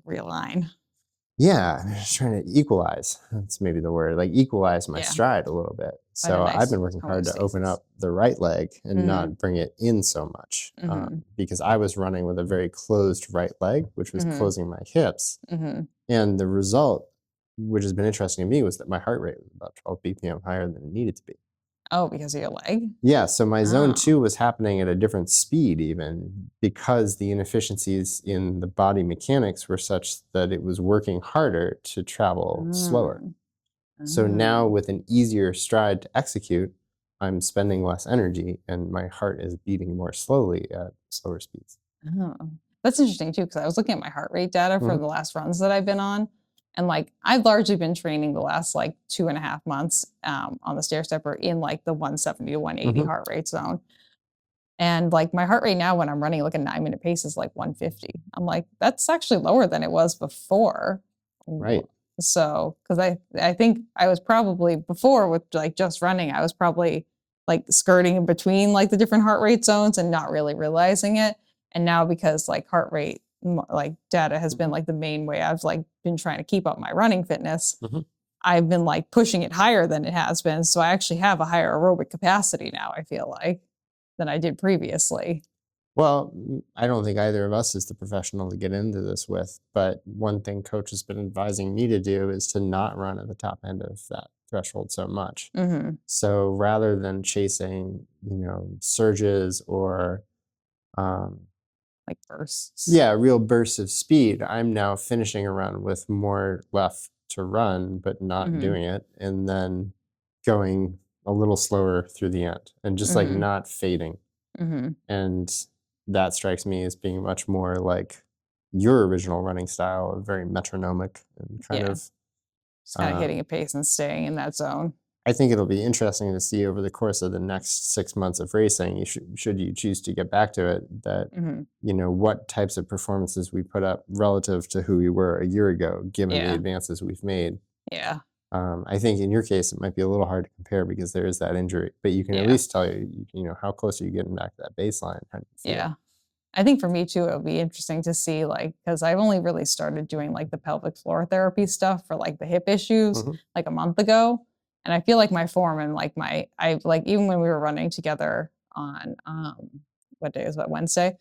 [SPEAKER 1] realign.
[SPEAKER 2] I'm just trying to equalize. That's maybe the word, equalize my stride a little bit. So I've been working hard to open up the right leg and not bring it in so much because I was running with a very closed right leg, which was closing my hips. And the result, which has been interesting to me, was that my heart rate was about 12 BPM higher than it needed to be.
[SPEAKER 1] Oh, because of your leg?
[SPEAKER 2] Yeah, so my zone 2 was happening at a different speed even because the inefficiencies in the body mechanics were such that it was working harder to travel slower. So now with an easier stride to execute, I'm spending less energy and my heart is beating more slowly at slower speeds.
[SPEAKER 1] That's interesting too, because I was looking at my heart rate data for the last runs that I've been on. And I've largely been training the last 2.5 months on the stair stepper in the 170 to 180 heart rate zone. And my heart rate now when I'm running a 9-minute pace is 150. I'm like, that's actually lower than it was before.
[SPEAKER 2] Right.
[SPEAKER 1] So, because I think I was probably before with just running, I was probably skirting in between the different heart rate zones and not really realizing it. And now because heart rate data has been the main way I've been trying to keep up my running fitness. I've been pushing it higher than it has been. So I actually have a higher aerobic capacity now, I feel than I did previously.
[SPEAKER 2] Well, I don't think either of us is the professional to get into this with, but one thing coach has been advising me to do is to not run at the top end of that threshold so much. So rather than chasing, surges or
[SPEAKER 1] bursts.
[SPEAKER 2] Yeah, real bursts of speed. I'm now finishing around with more left to run, but not doing it, and then going a little slower through the end, and just not fading. And that strikes me as being much more like your original running style, very metronomic and kind of
[SPEAKER 1] just kind of hitting a pace and staying in that zone.
[SPEAKER 2] I think it'll be interesting to see over the course of the next 6 months of racing, should you choose to get back to it, that, what types of performances we put up relative to who we were a year ago, given the advances we've made. I think in your case, it might be a little hard to compare because there is that injury, but you can at least tell how close are you getting back to that baseline? How do you feel?
[SPEAKER 1] I think for me too, it'll be interesting to see because I've only really started doing the pelvic floor therapy stuff for the hip issues a month ago. And I feel my form and even when we were running together on, what day is that, Wednesday?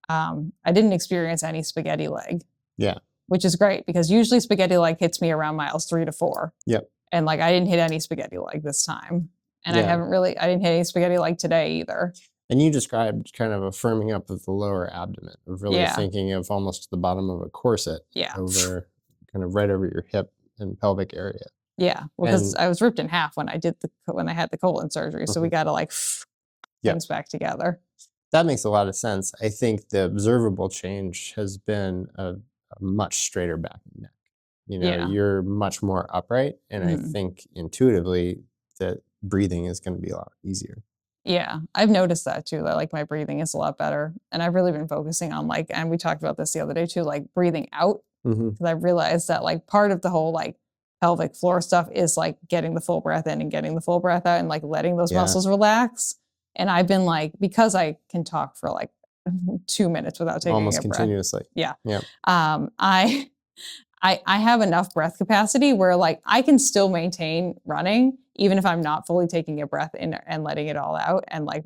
[SPEAKER 1] I didn't experience any spaghetti leg.
[SPEAKER 2] Yeah.
[SPEAKER 1] Which is great because usually spaghetti leg hits me around miles 3 to 4.
[SPEAKER 2] Yep.
[SPEAKER 1] And I didn't hit any spaghetti leg this time. And I didn't hit any spaghetti leg today either.
[SPEAKER 2] And you described kind of a firming up of the lower abdomen, of really thinking of almost the bottom of a corset over kind of right over your hip and pelvic area.
[SPEAKER 1] Yeah, well, because I was ripped in half when I had the colon surgery, so we got to things back together.
[SPEAKER 2] That makes a lot of sense. I think the observable change has been a much straighter back and neck. You're much more upright, and I think intuitively that breathing is going to be a lot easier.
[SPEAKER 1] Yeah, I've noticed that too, that like my breathing is a lot better. And I've really been focusing on like, and we talked about this the other day too, like breathing out. Because I realized that like part of the whole like pelvic floor stuff is like getting the full breath in and getting the full breath out and like letting those muscles relax. And I've been like, because I can talk for like 2 minutes without taking
[SPEAKER 2] almost
[SPEAKER 1] a breath.
[SPEAKER 2] continuously.
[SPEAKER 1] Yeah.
[SPEAKER 2] Yeah.
[SPEAKER 1] I have enough breath capacity where like I can still maintain running even if I'm not fully taking a breath in and letting it all out and like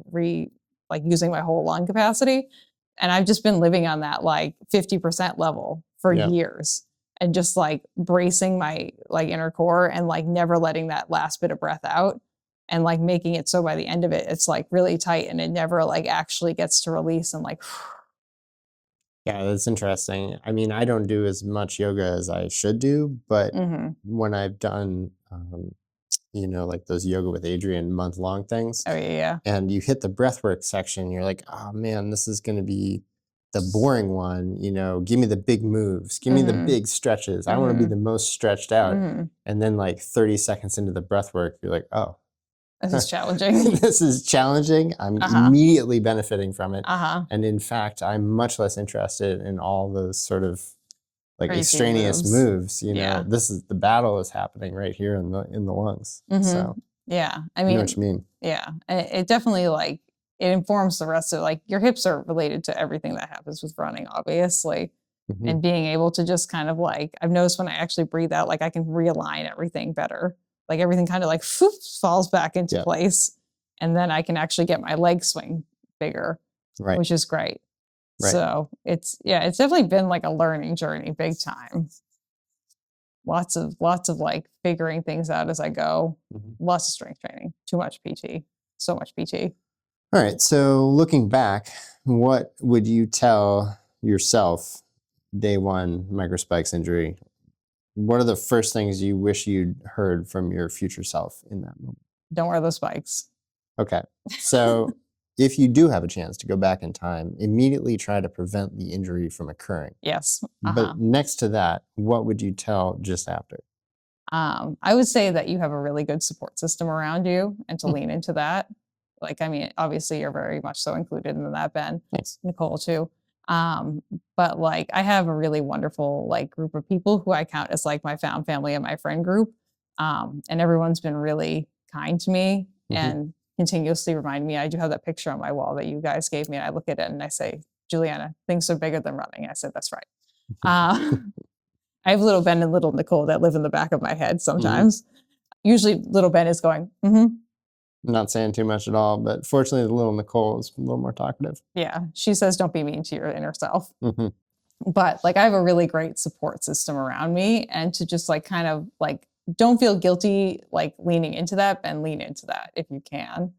[SPEAKER 1] using my whole lung capacity. And I've just been living on that like 50% level for years and just like bracing my like inner core and like never letting that last bit of breath out and like making it so by the end of it it's like really tight and it never like actually gets to release and like
[SPEAKER 2] Yeah, that's interesting. I mean, I don't do as much yoga as I should do, but when I've done, you know, like those yoga with Adrian month-long things,
[SPEAKER 1] oh yeah.
[SPEAKER 2] and you hit the breathwork section, you're like, oh man, this is going to be the boring one. You know, give me the big moves, give me the big stretches. I want to be the most stretched out. And then like 30 seconds into the breathwork, you're like, oh,
[SPEAKER 1] this is challenging.
[SPEAKER 2] This is challenging. I'm immediately benefiting from it. And in fact, I'm much less interested in all those sort of like
[SPEAKER 1] Crazy
[SPEAKER 2] extraneous moves. You know, this is the battle is happening right here in the lungs. So
[SPEAKER 1] yeah, I
[SPEAKER 2] I
[SPEAKER 1] mean,
[SPEAKER 2] know what you mean.
[SPEAKER 1] Yeah, it definitely like it informs the rest of like your hips are related to everything that happens with running, obviously. And being able to just kind of like I've noticed when I actually breathe out, like I can realign everything better. Like everything kind of like falls back into place. And then I can actually get my leg swing bigger, which is great. So it's definitely been like a learning journey, big time. Lots of like figuring things out as I go. Lots of strength training, too much PT, so much PT.
[SPEAKER 2] All right. So looking back, what would you tell yourself day one microspikes injury? What are the first things you wish you'd heard from your future self in that moment?
[SPEAKER 1] Don't wear those spikes.
[SPEAKER 2] Okay. So if you do have a chance to go back in time, immediately try to prevent the injury from occurring.
[SPEAKER 1] Yes.
[SPEAKER 2] But next to that, what would you tell just after?
[SPEAKER 1] I would say that you have a really good support system around you and to lean into that. Like, I mean, obviously you're very much so included in that, Ben.
[SPEAKER 2] Thanks.
[SPEAKER 1] Nicole too. But like I have a really wonderful like group of people who I count as like my found family and my friend group. And everyone's been really kind to me and continuously remind me. I do have that picture on my wall that you guys gave me. And I look at it and I say, Juliana, things are bigger than running. I said, that's right. I have little Ben and little Nicole that live in the back of my head sometimes. Usually little Ben is going,
[SPEAKER 2] Not saying too much at all, but fortunately the little Nicole is a little more talkative.
[SPEAKER 1] Yeah. She says, don't be mean to your inner self. But like I have a really great support system around me and to just like kind of like don't feel guilty like leaning into that and lean into that if you can.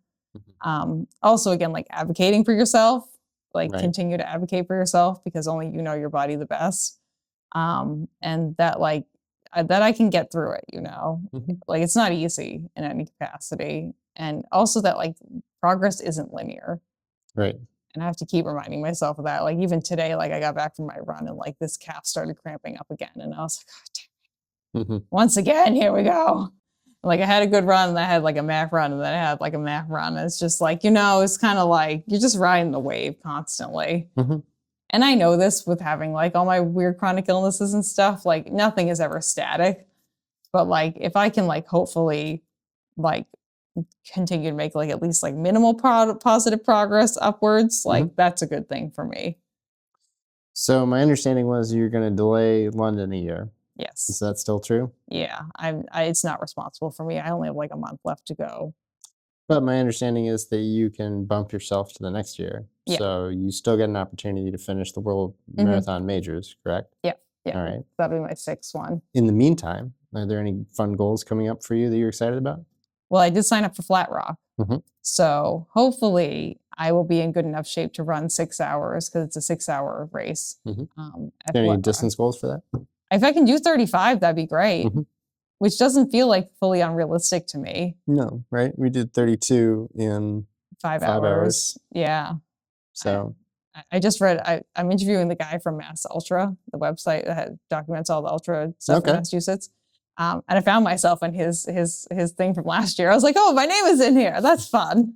[SPEAKER 1] Also again, like advocating for yourself, like continue to advocate for yourself because only you know your body the best. And that like that I can get through it, you know, like it's not easy in any capacity. And also that like progress isn't linear.
[SPEAKER 2] Right.
[SPEAKER 1] And I have to keep reminding myself of that. Like even today, like I got back from my run and like this calf started cramping up again. And I was like, oh, damn. Once again, here we go. Like I had a good run and I had like a MAC run and then I had like a MAC run. And it's just like, you know, it's kind of like you're just riding the wave constantly. And I know this with having like all my weird chronic illnesses and stuff, like nothing is ever static. But like if I can like hopefully like continue to make like at least like minimal positive progress upwards, like that's a good thing for me.
[SPEAKER 2] So my understanding was you're going to delay London a year.
[SPEAKER 1] Yes.
[SPEAKER 2] Is that still true?
[SPEAKER 1] Yeah, it's not responsible for me. I only have like a month left to go.
[SPEAKER 2] But my understanding is that you can bump yourself to the next year.
[SPEAKER 1] Yeah.
[SPEAKER 2] So you still get an opportunity to finish the World Marathon Majors, correct?
[SPEAKER 1] Yeah. Yeah.
[SPEAKER 2] All right.
[SPEAKER 1] That'll be my 6th one.
[SPEAKER 2] In the meantime, are there any fun goals coming up for you that you're excited about?
[SPEAKER 1] Well, I did sign up for Flat Rock. So hopefully I will be in good enough shape to run 6 hours because it's a 6-hour race.
[SPEAKER 2] Any distance goals for that?
[SPEAKER 1] If I can do 35, that'd be great. Which doesn't feel like fully unrealistic to me.
[SPEAKER 2] No, right? We did 32 in
[SPEAKER 1] 5 hours. Yeah.
[SPEAKER 2] So
[SPEAKER 1] I just read, I'm interviewing the guy from Mass Ultra, the website that documents all the ultra stuff in Massachusetts. And I found myself in his thing from last year. I was like, oh, my name is in here. That's fun.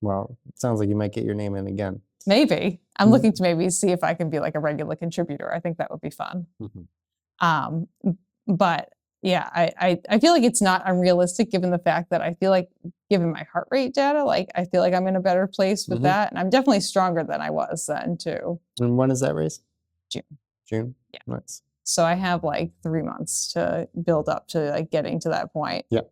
[SPEAKER 2] Well, it sounds like you might get your name in again.
[SPEAKER 1] Maybe. I'm looking to maybe see if I can be like a regular contributor. I think that would be fun. Um, but yeah, I feel like it's not unrealistic given the fact that I feel like given my heart rate data, like I feel like I'm in a better place with that. And I'm definitely stronger than I was then too.
[SPEAKER 2] And when is that race?
[SPEAKER 1] June.
[SPEAKER 2] June?
[SPEAKER 1] Yeah.
[SPEAKER 2] Nice.
[SPEAKER 1] So I have like 3 months to build up to like getting to that point.
[SPEAKER 2] Yep.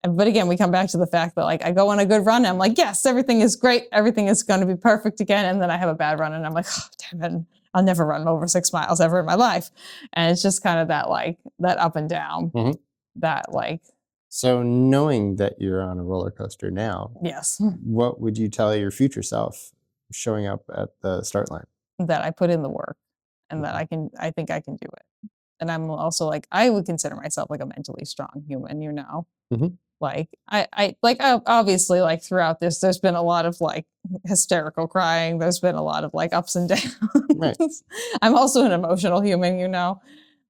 [SPEAKER 1] But again, we come back to the fact that like I go on a good run and I'm like, yes, everything is great. Everything is going to be perfect again. And then I have a bad run and I'm like, oh, damn it. I'll never run over 6 miles ever in my life. And it's just kind of that like that up and down that like.
[SPEAKER 2] So knowing that you're on a roller coaster now,
[SPEAKER 1] yes,
[SPEAKER 2] what would you tell your future self showing up at the start line?
[SPEAKER 1] That I put in the work and that I think I can do it. And I'm also like, I would consider myself like a mentally strong human, you know? Like I obviously like throughout this, there's been a lot of like hysterical crying. There's been a lot of like ups and downs.
[SPEAKER 2] Right.
[SPEAKER 1] I'm also an emotional human, you know,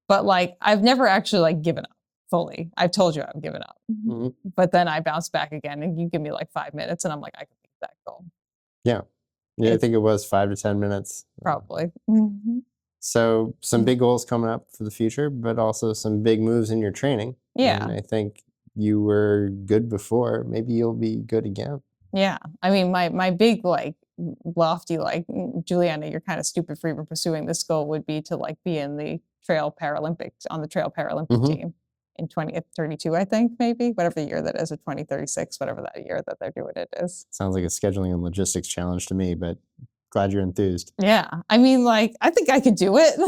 [SPEAKER 1] but like I've never actually like given up fully. I've told you I've given up, but then I bounce back again and you give me like 5 minutes and I'm like, I can make that goal.
[SPEAKER 2] Yeah. Yeah. I think it was 5 to 10 minutes.
[SPEAKER 1] Probably.
[SPEAKER 2] So some big goals coming up for the future, but also some big moves in your training.
[SPEAKER 1] Yeah.
[SPEAKER 2] And I think you were good before. Maybe you'll be good again.
[SPEAKER 1] Yeah. I mean, my big, like, lofty, like, Juliana, you're kind of stupid for even pursuing this goal would be to, like, be in the Trail Paralympics, on the Trail Paralympic team in 2032, I think, maybe, whatever the year that is, or 2036, whatever that year that they're doing it is.
[SPEAKER 2] Sounds like a scheduling and logistics challenge to me, but glad you're enthused.
[SPEAKER 1] Yeah. I mean, like, I think I could do it.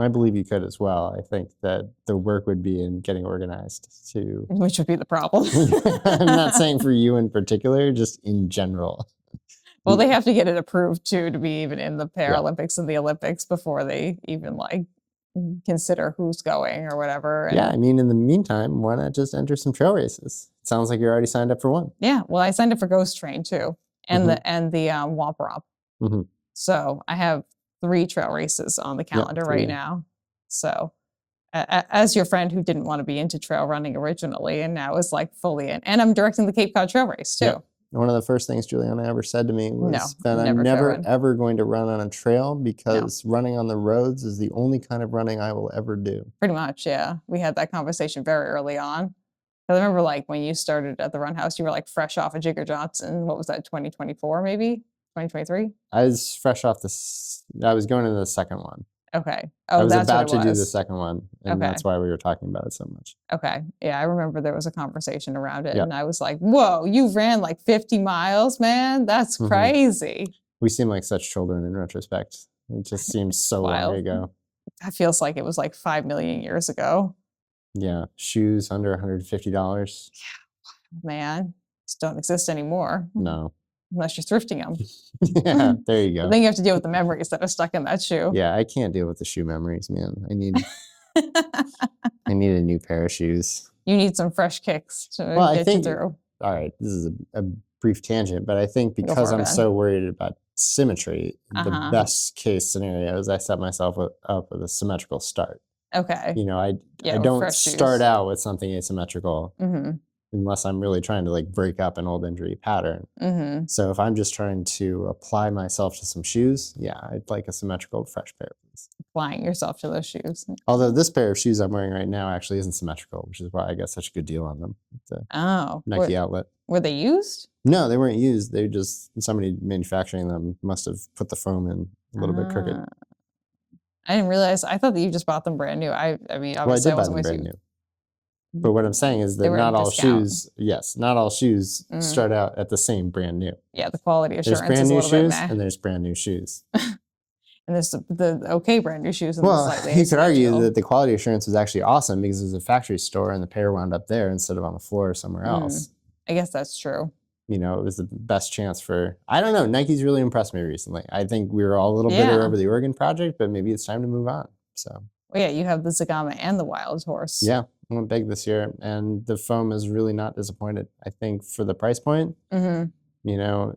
[SPEAKER 2] I believe you could as well. I think that the work would be in getting organized to.
[SPEAKER 1] Which would be the problem.
[SPEAKER 2] I'm not saying for you in particular, just in general.
[SPEAKER 1] Well, they have to get it approved too to be even in the Paralympics and the Olympics before they even like consider who's going or whatever.
[SPEAKER 2] Yeah, I mean, in the meantime, why not just enter some trail races? It sounds like you're already signed up for one.
[SPEAKER 1] Yeah, well, I signed up for Ghost Train too, and the Womp Romp. So I have 3 trail races on the calendar right now. So as your friend who didn't want to be into trail running originally and now is like fully in, and I'm directing the Cape Cod Trail Race too.
[SPEAKER 2] Yep. One of the first things Juliana ever said to me was that I'm
[SPEAKER 1] never
[SPEAKER 2] never ever going to run on a trail because running on the roads is the only kind of running I will ever do.
[SPEAKER 1] Pretty much, yeah. We had that conversation very early on. I remember like when you started at the Run House, you were like fresh off of Jigger Johnson. What was that, 2024 maybe? 2023?
[SPEAKER 2] I was fresh off this. I was going into the second one.
[SPEAKER 1] Okay.
[SPEAKER 2] Oh, I was about to do the second one, and that's why we were talking about it so much.
[SPEAKER 1] Okay. Yeah, I remember there was a conversation around it, and I was like, whoa, you ran like 50 miles, man? That's crazy.
[SPEAKER 2] We seem like such children in retrospect. It just seems so long ago.
[SPEAKER 1] That feels like it was like 5 million years ago.
[SPEAKER 2] Yeah. Shoes under $150.
[SPEAKER 1] Yeah. Man, just don't exist anymore.
[SPEAKER 2] No.
[SPEAKER 1] Unless you're thrifting them.
[SPEAKER 2] Yeah, there you go.
[SPEAKER 1] But then you have to deal with the memories that are stuck in that shoe.
[SPEAKER 2] Yeah, I can't deal with the shoe memories, man. I need I need a new pair of shoes.
[SPEAKER 1] You need some fresh kicks to get you through.
[SPEAKER 2] All right, this is a brief tangent, but I think because I'm so worried about symmetry, the best case scenario is I set myself up with a symmetrical start.
[SPEAKER 1] Okay.
[SPEAKER 2] You know, I don't start out with something asymmetrical. Unless I'm really trying to like break up an old injury pattern. So if I'm just trying to apply myself to some shoes, yeah, I'd like a symmetrical fresh pair, please.
[SPEAKER 1] Applying yourself to those shoes.
[SPEAKER 2] Although this pair of shoes I'm wearing right now actually isn't symmetrical, which is why I got such a good deal on them. Nike outlet.
[SPEAKER 1] Were they used?
[SPEAKER 2] No, they weren't used. They just, somebody manufacturing them must have put the foam in a little bit crooked.
[SPEAKER 1] I didn't realize. I thought that you just bought them brand new. I mean, obviously
[SPEAKER 2] I did buy them brand new. But what I'm saying is that not all shoes start out at the same brand new.
[SPEAKER 1] Yeah, the quality assurance
[SPEAKER 2] there's brand new
[SPEAKER 1] is a
[SPEAKER 2] shoes
[SPEAKER 1] bit meh.
[SPEAKER 2] and there's brand new shoes.
[SPEAKER 1] And there's the okay brand new shoes. And
[SPEAKER 2] well, you could argue that the quality assurance was actually awesome because it was a factory store and the pair wound up there instead of on the floor somewhere else.
[SPEAKER 1] I guess that's true.
[SPEAKER 2] You know, it was the best chance for, I don't know, Nike's really impressed me recently. I think we were all a little bitter over the Oregon project, but maybe it's time to move on. So.
[SPEAKER 1] Well, yeah, you have the Zagama and the Wild Horse.
[SPEAKER 2] Yeah. I went big this year, and the foam is really not disappointed. I think for the price point, you know,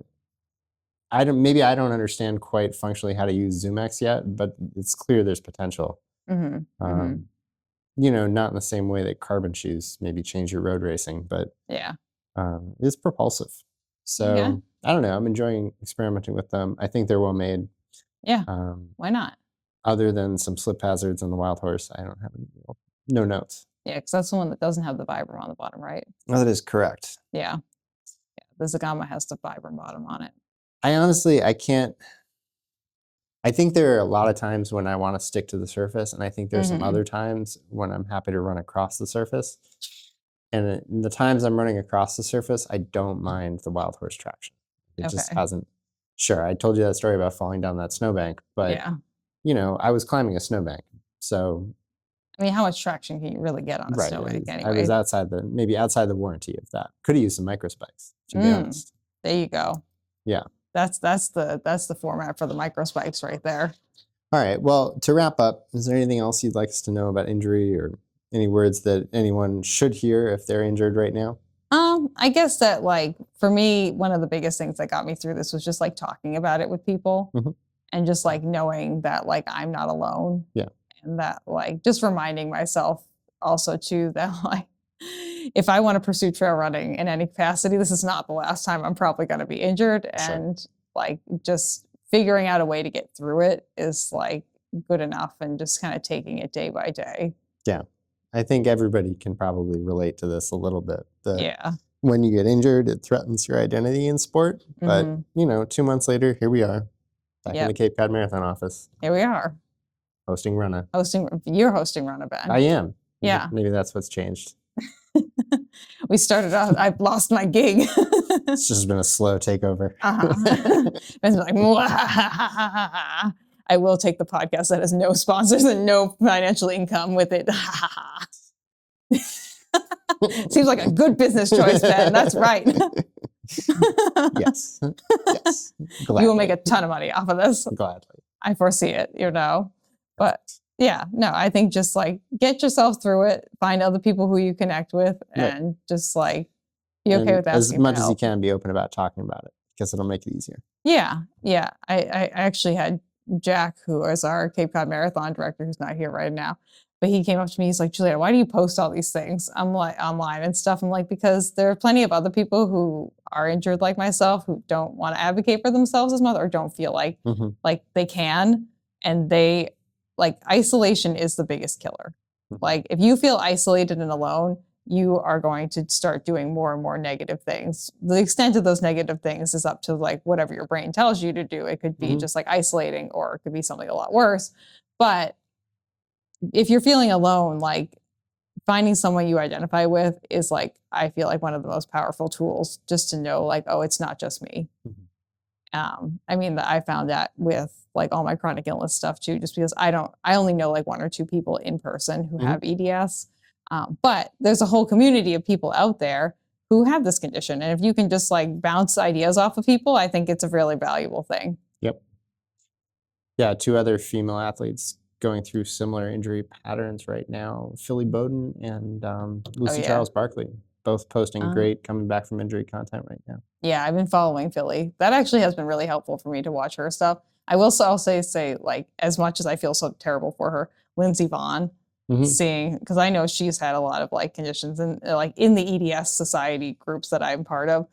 [SPEAKER 2] maybe I don't understand quite functionally how to use ZoomX yet, but it's clear there's potential. You know, not in the same way that carbon shoes maybe change your road racing, but it's propulsive. So
[SPEAKER 1] Okay.
[SPEAKER 2] I don't know. I'm enjoying experimenting with them. I think they're well made.
[SPEAKER 1] Yeah. Why not?
[SPEAKER 2] Other than some slip hazards and the Wild Horse, I don't have no notes.
[SPEAKER 1] Yeah, because that's the one that doesn't have the Vibram on the bottom, right?
[SPEAKER 2] Oh, that is correct.
[SPEAKER 1] Yeah. The Zagama has the Vibram bottom on it.
[SPEAKER 2] I can't. I think there are a lot of times when I want to stick to the surface, and I think there's some other times when I'm happy to run across the surface. And the times I'm running across the surface, I don't mind the Wild Horse traction. It just hasn't. Sure, I told you that story about falling down that snowbank, but I was climbing a snowbank, so.
[SPEAKER 1] I mean, how much traction can you really get on a snowbank anyway?
[SPEAKER 2] I was maybe outside the warranty of that. Could have used some micro spikes, to be honest.
[SPEAKER 1] There you go.
[SPEAKER 2] Yeah.
[SPEAKER 1] That's the format for the micro spikes right there.
[SPEAKER 2] All right. Well, to wrap up, is there anything else you'd like us to know about injury, or any words that anyone should hear if they're injured right now?
[SPEAKER 1] I guess that, like, for me, one of the biggest things that got me through this was just like talking about it with people and just like knowing that like I'm not alone.
[SPEAKER 2] Yeah.
[SPEAKER 1] And that like just reminding myself also too that like if I want to pursue trail running in any capacity, this is not the last time I'm probably going to be injured. And like just figuring out a way to get through it is like good enough, and just kind of taking it day by day.
[SPEAKER 2] Yeah. I think everybody can probably relate to this a little bit.
[SPEAKER 1] Yeah.
[SPEAKER 2] When you get injured, it threatens your identity in sport. But, 2 months later, here we are, back in the Cape Cod Marathon office.
[SPEAKER 1] Here we are.
[SPEAKER 2] Hosting Runnah.
[SPEAKER 1] You're hosting Runnah, Ben.
[SPEAKER 2] I am.
[SPEAKER 1] Yeah.
[SPEAKER 2] Maybe that's what's changed.
[SPEAKER 1] We started out, I've lost my gig.
[SPEAKER 2] It's just been a slow takeover.
[SPEAKER 1] Ben's like, I will take the podcast that has no sponsors and no financial income with it. Seems like a good business choice, Ben. That's right.
[SPEAKER 2] Yes. Yes. Gladly.
[SPEAKER 1] You will make a ton of money off of this.
[SPEAKER 2] Gladly.
[SPEAKER 1] I foresee it, But yeah, no, I think just like get yourself through it, find other people who you connect with, and just like be okay with asking
[SPEAKER 2] as much
[SPEAKER 1] for
[SPEAKER 2] as
[SPEAKER 1] help.
[SPEAKER 2] you can, be open about talking about it, because it'll make it easier.
[SPEAKER 1] Yeah. I actually had Jack, who is our Cape Cod Marathon director, who's not here right now, but he came up to me. He's like, Juliette, why do you post all these things? I'm like online and stuff. I'm like, because there are plenty of other people who are injured like myself who don't want to advocate for themselves as much, or don't feel like they can, and they like isolation is the biggest killer. Like if you feel isolated and alone, you are going to start doing more and more negative things. The extent of those negative things is up to like whatever your brain tells you to do. It could be just like isolating, or it could be something a lot worse. But if you're feeling alone, like finding someone you identify with is like, I feel like one of the most powerful tools, just to know like, oh, it's not just me. I mean, I found that with like all my chronic illness stuff too, just because I only know like 1 or 2 people in person who have EDS. But there's a whole community of people out there who have this condition. And if you can just like bounce ideas off of people, I think it's a really valuable thing. Yep.
[SPEAKER 2] Yeah. 2 other female athletes going through similar injury patterns right now, Philly Bowden and Lucy Charles Barkley, both posting great coming back from injury content right now.
[SPEAKER 1] Yeah, I've been following Philly. That actually has been really helpful for me to watch her stuff. I will also say like, as much as I feel so terrible for her, Lindsey Vonn, seeing, because I know she's had a lot of like conditions, and like in the EDS society groups that I'm part of,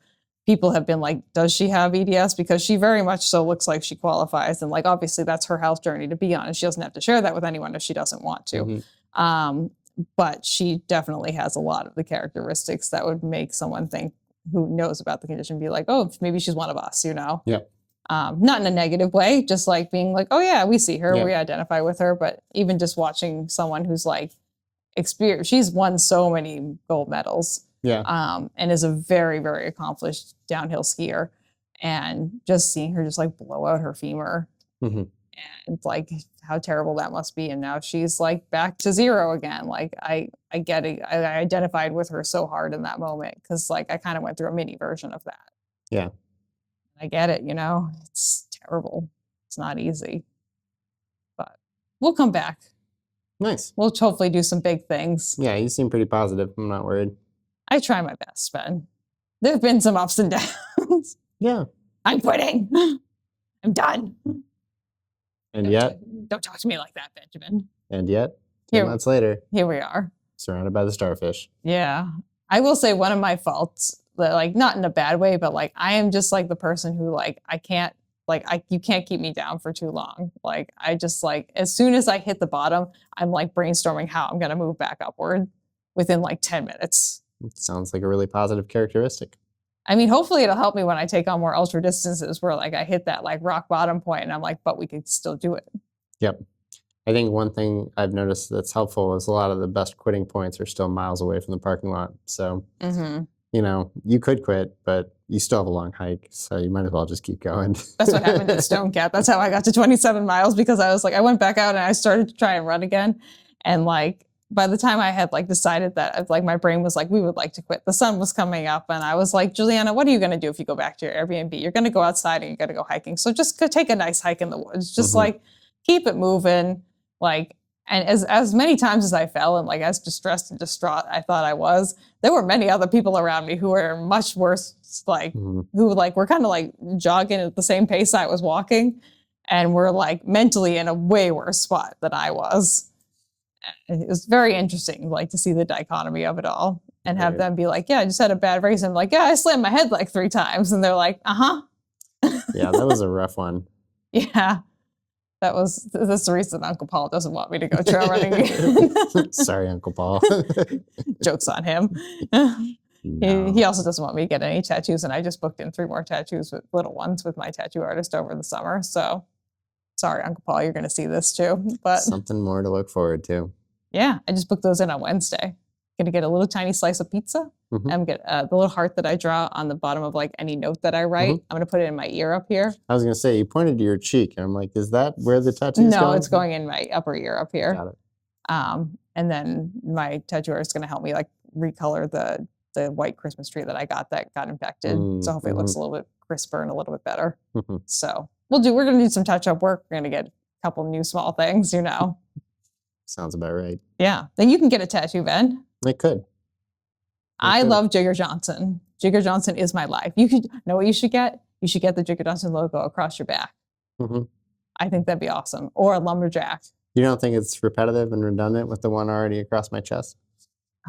[SPEAKER 1] people have been like, does she have EDS? Because she very much so looks like she qualifies. And like, obviously that's her health journey to be on, and she doesn't have to share that with anyone if she doesn't want to. But she definitely has a lot of the characteristics that would make someone think, who knows about the condition, be like, oh, maybe she's one of us,
[SPEAKER 2] Yeah.
[SPEAKER 1] Not in a negative way, just like being like, oh yeah, we see her, we identify with her. But even just watching someone who's like experienced, she's won so many gold medals. And is a very, very accomplished downhill skier. And just seeing her just like blow out her femur, and like how terrible that must be. And now she's like back to zero again. Like I get it. I identified with her so hard in that moment, because like I kind of went through a mini version of that.
[SPEAKER 2] Yeah.
[SPEAKER 1] I get it, it's terrible. It's not easy, but we'll come back.
[SPEAKER 2] Nice.
[SPEAKER 1] We'll hopefully do some big things.
[SPEAKER 2] Yeah, you seem pretty positive. I'm not worried.
[SPEAKER 1] I try my best, Ben. There have been some ups and downs.
[SPEAKER 2] Yeah.
[SPEAKER 1] I'm quitting. I'm done.
[SPEAKER 2] And yet?
[SPEAKER 1] Don't talk to me like that, Benjamin.
[SPEAKER 2] And yet, 10 months later.
[SPEAKER 1] Here we are.
[SPEAKER 2] Surrounded by the starfish.
[SPEAKER 1] Yeah. I will say one of my faults, like not in a bad way, but like I am just like the person who like I can't you can't keep me down for too long. Like I just like as soon as I hit the bottom, I'm like brainstorming how I'm gonna move back upward within like 10 minutes.
[SPEAKER 2] It sounds like a really positive characteristic.
[SPEAKER 1] I mean, hopefully it'll help me when I take on more ultra distances where like I hit that like rock bottom point and I'm like, but we can still do it.
[SPEAKER 2] Yep. I think one thing I've noticed that's helpful is a lot of the best quitting points are still miles away from the parking lot. So, you know, you could quit, but you still have a long hike. So you might as well just keep going.
[SPEAKER 1] That's what happened at Stone Cap. That's how I got to 27 miles because I was like, I went back out and I started to try and run again. And like, by the time I had like decided that like my brain was like, we would like to quit. The sun was coming up and I was like, Juliana, what are you going to do if you go back to your Airbnb? You're going to go outside and you're going to go hiking. So just go take a nice hike in the woods. Just like keep it moving. Like, and as many times as I fell and like as distressed and distraught I thought I was, there were many other people around me who were much worse, like who like were kind of like jogging at the same pace I was walking and were like mentally in a way worse spot than I was. It was very interesting, like to see the dichotomy of it all and have them be like, yeah, I just had a bad race. I'm like, yeah, I slammed my head like 3 times. And they're like,
[SPEAKER 2] Yeah, that was a rough one.
[SPEAKER 1] Yeah. That's the reason Uncle Paul doesn't want me to go trail running again.
[SPEAKER 2] Sorry, Uncle Paul.
[SPEAKER 1] Joke's on him. No. He also doesn't want me to get any tattoos. And I just booked in 3 more tattoos with little ones with my tattoo artist over the summer. So sorry, Uncle Paul, you're going to see this too. But
[SPEAKER 2] something more to look forward to.
[SPEAKER 1] Yeah, I just booked those in on Wednesday. Going to get a little tiny slice of pizza. I'm get the little heart that I draw on the bottom of like any note that I write. I'm going to put it in my ear up here.
[SPEAKER 2] I was going to say, you pointed to your cheek. And I'm like, is that where the tattoo is going?
[SPEAKER 1] No, it's going in my upper ear up here.
[SPEAKER 2] Got it.
[SPEAKER 1] And then my tattoo artist is going to help me like recolor the white Christmas tree that I got that got infected. So hopefully it looks a little bit crisper and a little bit better. So we're going to do some touch-up work. We're going to get a couple new small things, you know.
[SPEAKER 2] Sounds about right.
[SPEAKER 1] Yeah. Then you can get a tattoo, Ben.
[SPEAKER 2] I could.
[SPEAKER 1] I love Jigger Johnson. Jigger Johnson is my life. You could know what you should get? You should get the Jigger Johnson logo across your back. I think that'd be awesome. Or a lumberjack.
[SPEAKER 2] You don't think it's repetitive and redundant with the one already across my chest?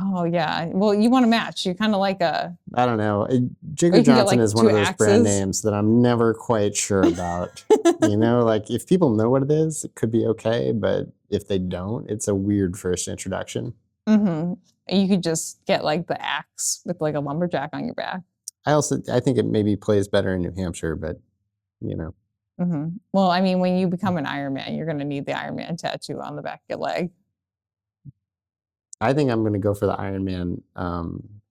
[SPEAKER 1] Oh, yeah. Well, you want to match. You're kind of like a...
[SPEAKER 2] I don't know. Jigger Johnson is one of those brand names that I'm never quite sure about. You know, like if people know what it is, it could be okay. But if they don't, it's a weird first introduction.
[SPEAKER 1] You could just get like the axe with like a lumberjack on your back.
[SPEAKER 2] I think it maybe plays better in New Hampshire, but you know.
[SPEAKER 1] Well, I mean, when you become an Ironman, you're going to need the Ironman tattoo on the back of your leg.
[SPEAKER 2] I think I'm going to go for the Ironman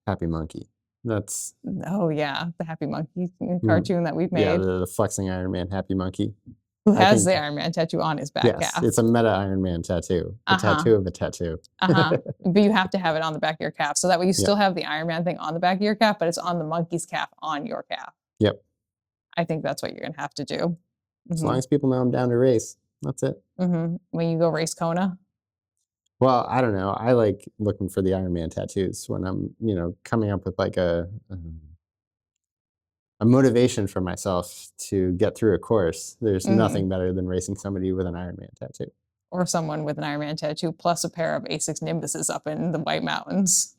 [SPEAKER 2] Happy Monkey. That's...
[SPEAKER 1] Oh, yeah. The Happy Monkey cartoon that we've made.
[SPEAKER 2] Yeah, the flexing Ironman Happy Monkey.
[SPEAKER 1] Who has the Ironman tattoo on his back calf.
[SPEAKER 2] It's a meta Ironman tattoo. A tattoo of a tattoo.
[SPEAKER 1] But you have to have it on the back of your calf. So that way you still have the Ironman thing on the back of your calf, but it's on the monkey's calf on your calf.
[SPEAKER 2] Yep.
[SPEAKER 1] I think that's what you're going to have to do.
[SPEAKER 2] As long as people know I'm down to race. That's it.
[SPEAKER 1] When you go race Kona?
[SPEAKER 2] Well, I don't know. I like looking for the Ironman tattoos when I'm, you know, coming up with like a motivation for myself to get through a course. There's nothing better than racing somebody with an Ironman tattoo.
[SPEAKER 1] Or someone with an Ironman tattoo plus a pair of Asics Nimbuses up in the White Mountains.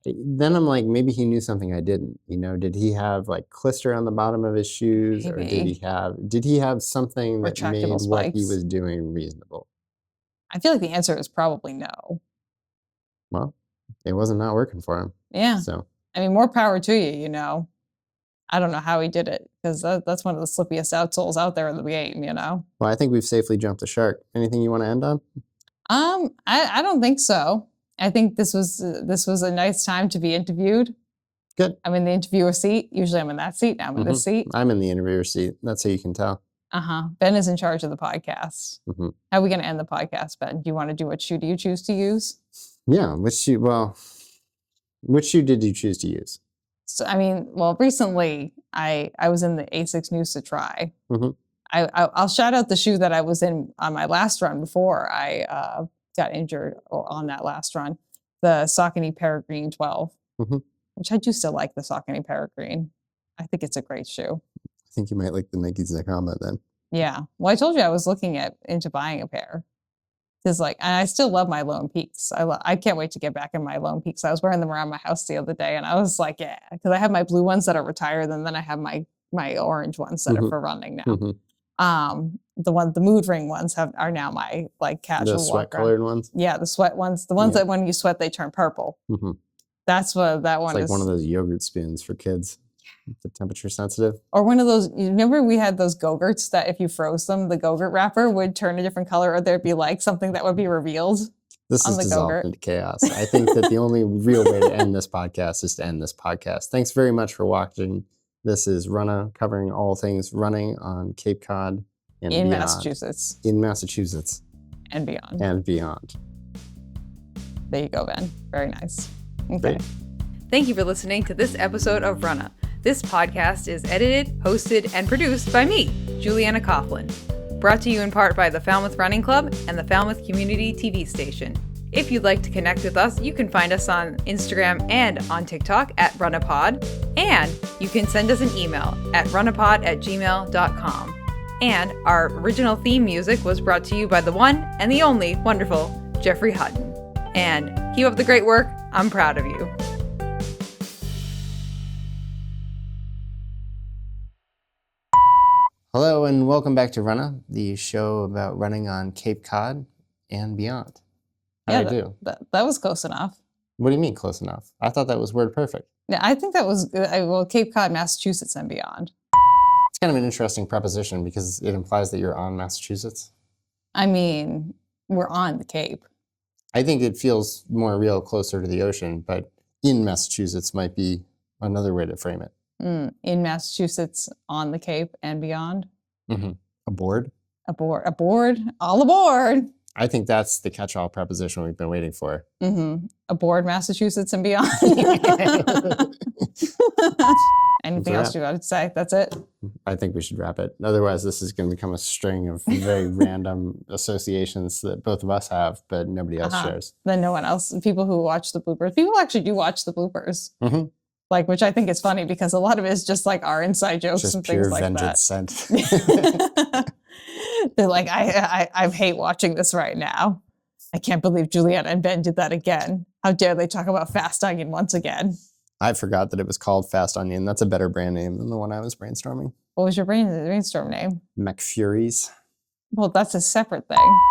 [SPEAKER 2] Then I'm like, maybe he knew something I didn't. You know, did he have like clister on the bottom of his shoes, or did he have something that made what he was doing reasonable?
[SPEAKER 1] I feel like the answer is probably no.
[SPEAKER 2] Well, it wasn't not working for him.
[SPEAKER 1] Yeah.
[SPEAKER 2] So
[SPEAKER 1] I mean, more power to you, you know. I don't know how he did it because that's one of the slippiest outsoles out there in the game, you know.
[SPEAKER 2] Well, I think we've safely jumped the shark. Anything you want to end on?
[SPEAKER 1] I don't think so. I think this was a nice time to be interviewed.
[SPEAKER 2] Good.
[SPEAKER 1] I'm in the interviewer seat. Usually I'm in that seat. Now I'm in this seat.
[SPEAKER 2] I'm in the interviewer seat. That's how you can tell.
[SPEAKER 1] Ben is in charge of the podcast. How are we going to end the podcast, Ben? Do you want to do what shoe do you choose to use?
[SPEAKER 2] Yeah. Which shoe did you choose to use?
[SPEAKER 1] So, I mean, well, recently I was in the Asics News to Try. I'll shout out the shoe that I was in on my last run before I got injured on that last run, the Saucony Peregrine 12, which I do still like the Saucony Peregrine. I think it's a great shoe.
[SPEAKER 2] I think you might like the Nike Zacama then.
[SPEAKER 1] Yeah. Well, I told you I was looking into buying a pair. Because and I still love my Lone Peaks. I can't wait to get back in my Lone Peaks. I was wearing them around my house the other day, and I was like, yeah, because I have my blue ones that are retired, and then I have my orange ones that are for running now. The mood ring ones are now my casual
[SPEAKER 2] the sweat
[SPEAKER 1] walk around.
[SPEAKER 2] colored ones.
[SPEAKER 1] Yeah, the sweat ones. The ones that when you sweat they turn purple. That's what that one
[SPEAKER 2] is.
[SPEAKER 1] It's
[SPEAKER 2] like one of those yogurt spoons for kids. The temperature sensitive.
[SPEAKER 1] Or one of those, you remember we had those Go-Gurts that if you froze them, the Go-Gurt wrapper would turn a different color, or there'd be something that would be revealed.
[SPEAKER 2] This is dissolved into chaos. I think that the only real way to end this podcast is to end this podcast. Thanks very much for watching. This is Runnah, covering all things running on Cape Cod and
[SPEAKER 1] in
[SPEAKER 2] beyond.
[SPEAKER 1] Massachusetts.
[SPEAKER 2] In Massachusetts.
[SPEAKER 1] And beyond.
[SPEAKER 2] And beyond.
[SPEAKER 1] There you go, Ben. Very nice. Okay.
[SPEAKER 2] Great.
[SPEAKER 3] Thank you for listening to this episode of Runnah. This podcast is edited, hosted, and produced by me, Juliana Coughlin. Brought to you in part by the Falmouth Running Club and the Falmouth Community TV station. If you'd like to connect with us, you can find us on Instagram and on TikTok at RunnahPod, and you can send us an email at runnahpod@gmail.com. And our original theme music was brought to you by the one and the only wonderful Jeffrey Hutton. And keep up the great work. I'm proud of you.
[SPEAKER 2] Hello and welcome back to Runnah, the show about running on Cape Cod and beyond. How'd I do?
[SPEAKER 1] That was close enough.
[SPEAKER 2] What do you mean close enough? I thought that was word perfect.
[SPEAKER 1] Yeah, I think that was Cape Cod, Massachusetts, and beyond.
[SPEAKER 2] It's kind of an interesting preposition because it implies that you're on Massachusetts.
[SPEAKER 1] I mean, we're on the Cape.
[SPEAKER 2] I think it feels more real, closer to the ocean, but in Massachusetts might be another way to frame it.
[SPEAKER 1] In Massachusetts, on the Cape and beyond.
[SPEAKER 2] Aboard?
[SPEAKER 1] Aboard, all aboard.
[SPEAKER 2] I think that's the catch-all preposition we've been waiting for.
[SPEAKER 1] Aboard Massachusetts and beyond. Anything else you got to say? That's it?
[SPEAKER 2] I think we should wrap it. Otherwise, this is going to become a string of very random associations that both of us have, but nobody else shares.
[SPEAKER 1] Then no one else. People who watch the bloopers. People actually do watch the bloopers. Which I think is funny because a lot of it is just our inside jokes
[SPEAKER 2] just
[SPEAKER 1] and things like that.
[SPEAKER 2] Just pure vengeance scent.
[SPEAKER 1] They're like, I hate watching this right now. I can't believe Juliana and Ben did that again. How dare they talk about Fast Onion once again?
[SPEAKER 2] I forgot that it was called Fast Onion. That's a better brand name than the one I was brainstorming.
[SPEAKER 1] What was your brainstorm name?
[SPEAKER 2] McFuries.
[SPEAKER 1] Well, that's a separate thing.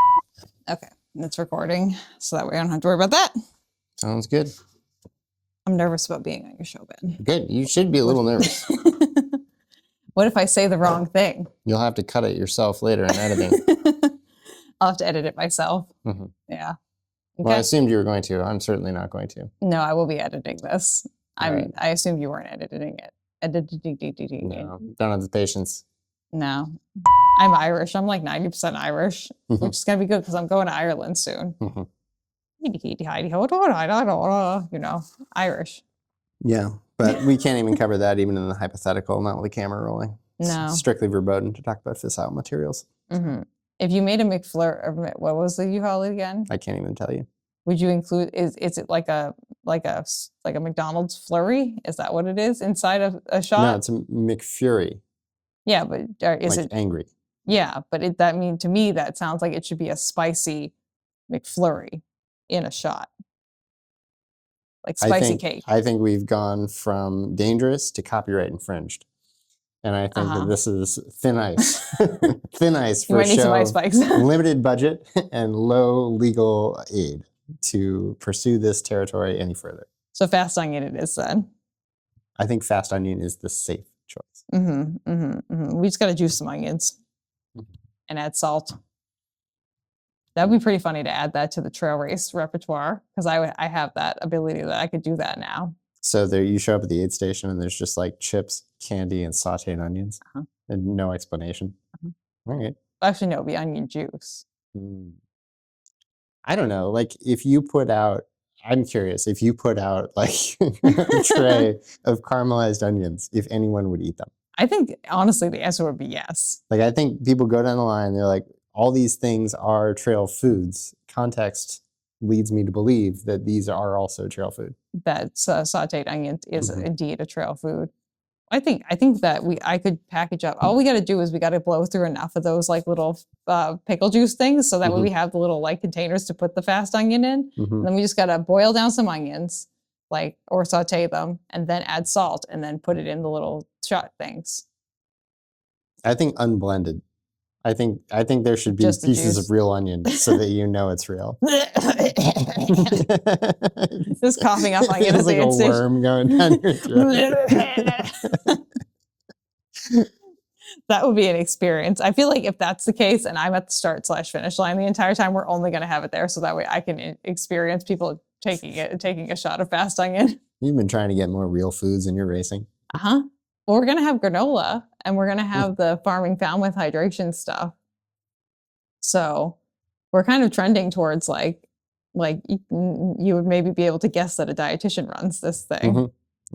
[SPEAKER 1] Okay, it's recording, so that way I don't have to worry about that.
[SPEAKER 2] Sounds good.
[SPEAKER 1] I'm nervous about being on your show, Ben.
[SPEAKER 2] Good. You should be a little nervous.
[SPEAKER 1] What if I say the wrong thing?
[SPEAKER 2] You'll have to cut it yourself later in editing.
[SPEAKER 1] I'll have to edit it myself. Yeah. Okay.
[SPEAKER 2] Well, I assumed you were going to. I'm certainly not going to.
[SPEAKER 1] No, I will be editing this.
[SPEAKER 2] Right.
[SPEAKER 1] I assumed you weren't editing it.
[SPEAKER 2] No, don't have the patience.
[SPEAKER 1] No. I'm Irish. I'm 90% Irish, which is going to be good because I'm going to Ireland soon. Irish.
[SPEAKER 2] Yeah, but we can't even cover that even in the hypothetical, not with the camera rolling.
[SPEAKER 1] No.
[SPEAKER 2] It's strictly verboten to talk about fissile materials.
[SPEAKER 1] If you made a McFlurry, what was the you call it again?
[SPEAKER 2] I can't even tell you.
[SPEAKER 1] Would you include, is it like a McDonald's flurry? Is that what it is inside of a shot?
[SPEAKER 2] No, it's a McFury.
[SPEAKER 1] Yeah, but is it
[SPEAKER 2] angry?
[SPEAKER 1] Yeah, but to me, that sounds like it should be a spicy McFlurry in a shot. Like spicy cake.
[SPEAKER 2] I think we've gone from dangerous to copyright infringed. And I think that this is thin ice. Thin ice for a show,
[SPEAKER 1] ice spikes.
[SPEAKER 2] limited budget and low legal aid to pursue this territory any further.
[SPEAKER 1] So Fast Onion it is then.
[SPEAKER 2] I think Fast Onion is the safe choice.
[SPEAKER 1] We just got to juice some onions and add salt. That would be pretty funny to add that to the trail race repertoire because I have that ability that I could do that now.
[SPEAKER 2] So there, you show up at the aid station and there's just chips, candy, and sauteed onions, and no explanation. All right.
[SPEAKER 1] Actually, no, it'd be onion juice.
[SPEAKER 2] I don't know. If you put out, I'm curious, if you put out a tray of caramelized onions, if anyone would eat them.
[SPEAKER 1] I think honestly, the answer would be yes.
[SPEAKER 2] I think people go down the line, they're like, all these things are trail foods. Context leads me to believe that these are also trail food.
[SPEAKER 1] That sauteed onions is indeed a trail food. I think that I could package up. All we got to do is we got to blow through enough of those like little pickle juice things, so that way we have the little like containers to put the fast onion in. And then we just got to boil down some onions, like, or saute them, and then add salt, and then put it in the little shot things.
[SPEAKER 2] I think unblended. I think there should be
[SPEAKER 1] Just the
[SPEAKER 2] pieces
[SPEAKER 1] juice.
[SPEAKER 2] of real onion so that you know it's real.
[SPEAKER 1] Just coughing up onion.
[SPEAKER 2] It's like a worm going down your throat.
[SPEAKER 1] That would be an experience. I feel like if that's the case and I'm at the start/finish line the entire time, we're only going to have it there, so that way I can experience people taking a shot of fast onion.
[SPEAKER 2] You've been trying to get more real foods in your racing.
[SPEAKER 1] Well, we're going to have granola, and we're going to have the Farming Falmouth hydration stuff. So we're kind of trending towards like you would maybe be able to guess that a dietitian runs this thing.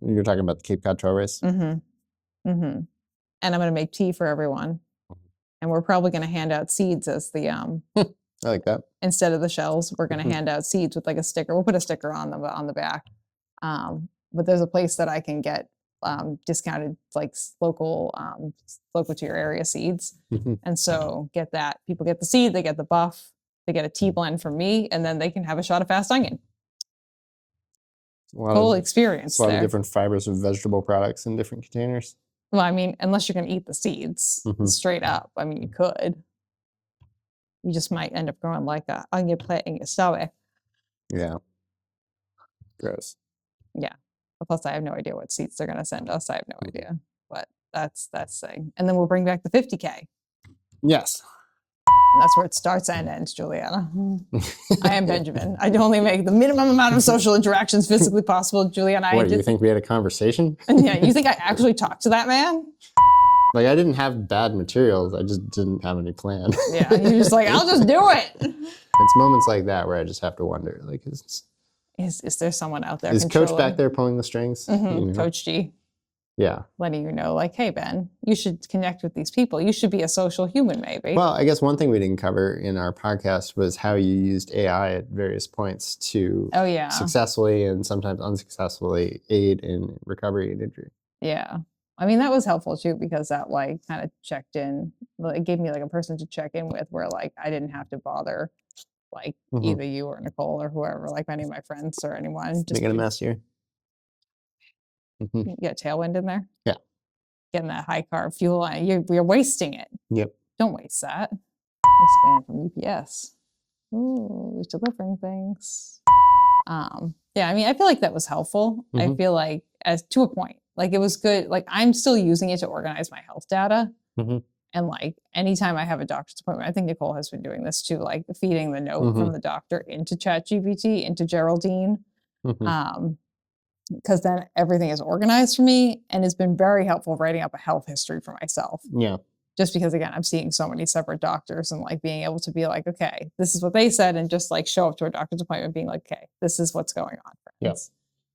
[SPEAKER 2] You're talking about the Cape Cod Trail Race?
[SPEAKER 1] And I'm going to make tea for everyone. And we're probably going to hand out seeds as the
[SPEAKER 2] I like that.
[SPEAKER 1] Instead of the shells, we're going to hand out seeds with like a sticker. We'll put a sticker on the back. But there's a place that I can get discounted like local to your area seeds. And so get that. People get the seed, they get the buff, they get a tea blend from me, and then they can have a shot of fast onion. Whole experience.
[SPEAKER 2] A lot of different fibers of vegetable products in different containers.
[SPEAKER 1] Well, I mean, unless you're going to eat the seeds straight up. I mean, you could. You just might end up growing like a onion plant in your stomach.
[SPEAKER 2] Yeah. Gross.
[SPEAKER 1] Yeah. Plus, I have no idea what seeds they're going to send us. I have no idea. But that's thing. And then we'll bring back the 50K.
[SPEAKER 2] Yes.
[SPEAKER 1] And that's where it starts and ends, Juliana. I am Benjamin. I only make the minimum amount of social interactions physically possible, Juliana.
[SPEAKER 2] What, do you think we had a conversation?
[SPEAKER 1] Yeah, you think I actually talked to that man?
[SPEAKER 2] Like, I didn't have bad materials. I just didn't have any plan.
[SPEAKER 1] Yeah, you're just like, I'll just do it.
[SPEAKER 2] It's moments like that where I just have to wonder, like,
[SPEAKER 1] is there someone out there?
[SPEAKER 2] Is Coach back there pulling the strings? You know?
[SPEAKER 1] Coach G.
[SPEAKER 2] Yeah.
[SPEAKER 1] Letting you know, like, hey, Ben, you should connect with these people. You should be a social human, maybe.
[SPEAKER 2] Well, I guess one thing we didn't cover in our podcast was how you used AI at various points to successfully and sometimes unsuccessfully aid in recovery and injury.
[SPEAKER 1] Yeah. I mean, that was helpful too, because that like kind of checked in, it gave me like a person to check in with where like I didn't have to bother like either you or Nicole or whoever, like any of my friends or anyone.
[SPEAKER 2] Just making a mess here.
[SPEAKER 1] You get tailwind in there?
[SPEAKER 2] Yeah.
[SPEAKER 1] Getting that high carb fuel on it. You're wasting it.
[SPEAKER 2] Yep.
[SPEAKER 1] Don't waste that. Expand from UPS. Ooh, he's delivering things. Yeah, I mean, I feel like that was helpful. I feel like as to a point, like it was good. Like I'm still using it to organize my health data. And like anytime I have a doctor's appointment, I think Nicole has been doing this too, like feeding the note from the doctor into ChatGPT, into Geraldine. Because then everything is organized for me and it's been very helpful writing up a health history for myself.
[SPEAKER 2] Yeah.
[SPEAKER 1] Just because, again, I'm seeing so many separate doctors and like being able to be like, okay, this is what they said, and just like show up to a doctor's appointment being like, okay, this is what's going on.
[SPEAKER 2] Yes.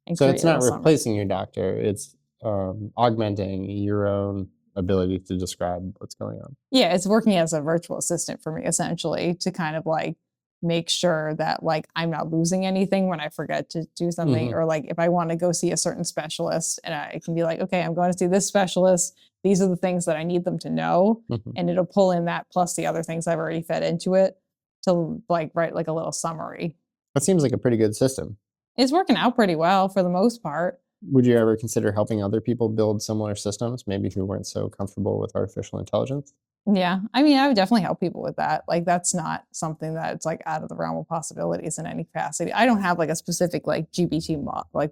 [SPEAKER 2] Yeah. So it's not replacing your doctor. It's augmenting your own ability to describe what's going on.
[SPEAKER 1] Yeah. It's working as a virtual assistant for me, essentially, to kind of like make sure that like I'm not losing anything when I forget to do something, or like if I want to go see a certain specialist and I can be like, okay, I'm going to see this specialist. These are the things that I need them to know. And it'll pull in that plus the other things I've already fed into it to like write like a little summary.
[SPEAKER 2] That seems like a pretty good system.
[SPEAKER 1] It's working out pretty well for the most part.
[SPEAKER 2] Would you ever consider helping other people build similar systems, maybe who weren't so comfortable with artificial intelligence?
[SPEAKER 1] Yeah. I mean, I would definitely help people with that. Like, that's not something that's like out of the realm of possibilities in any capacity. I don't have like a specific like GPT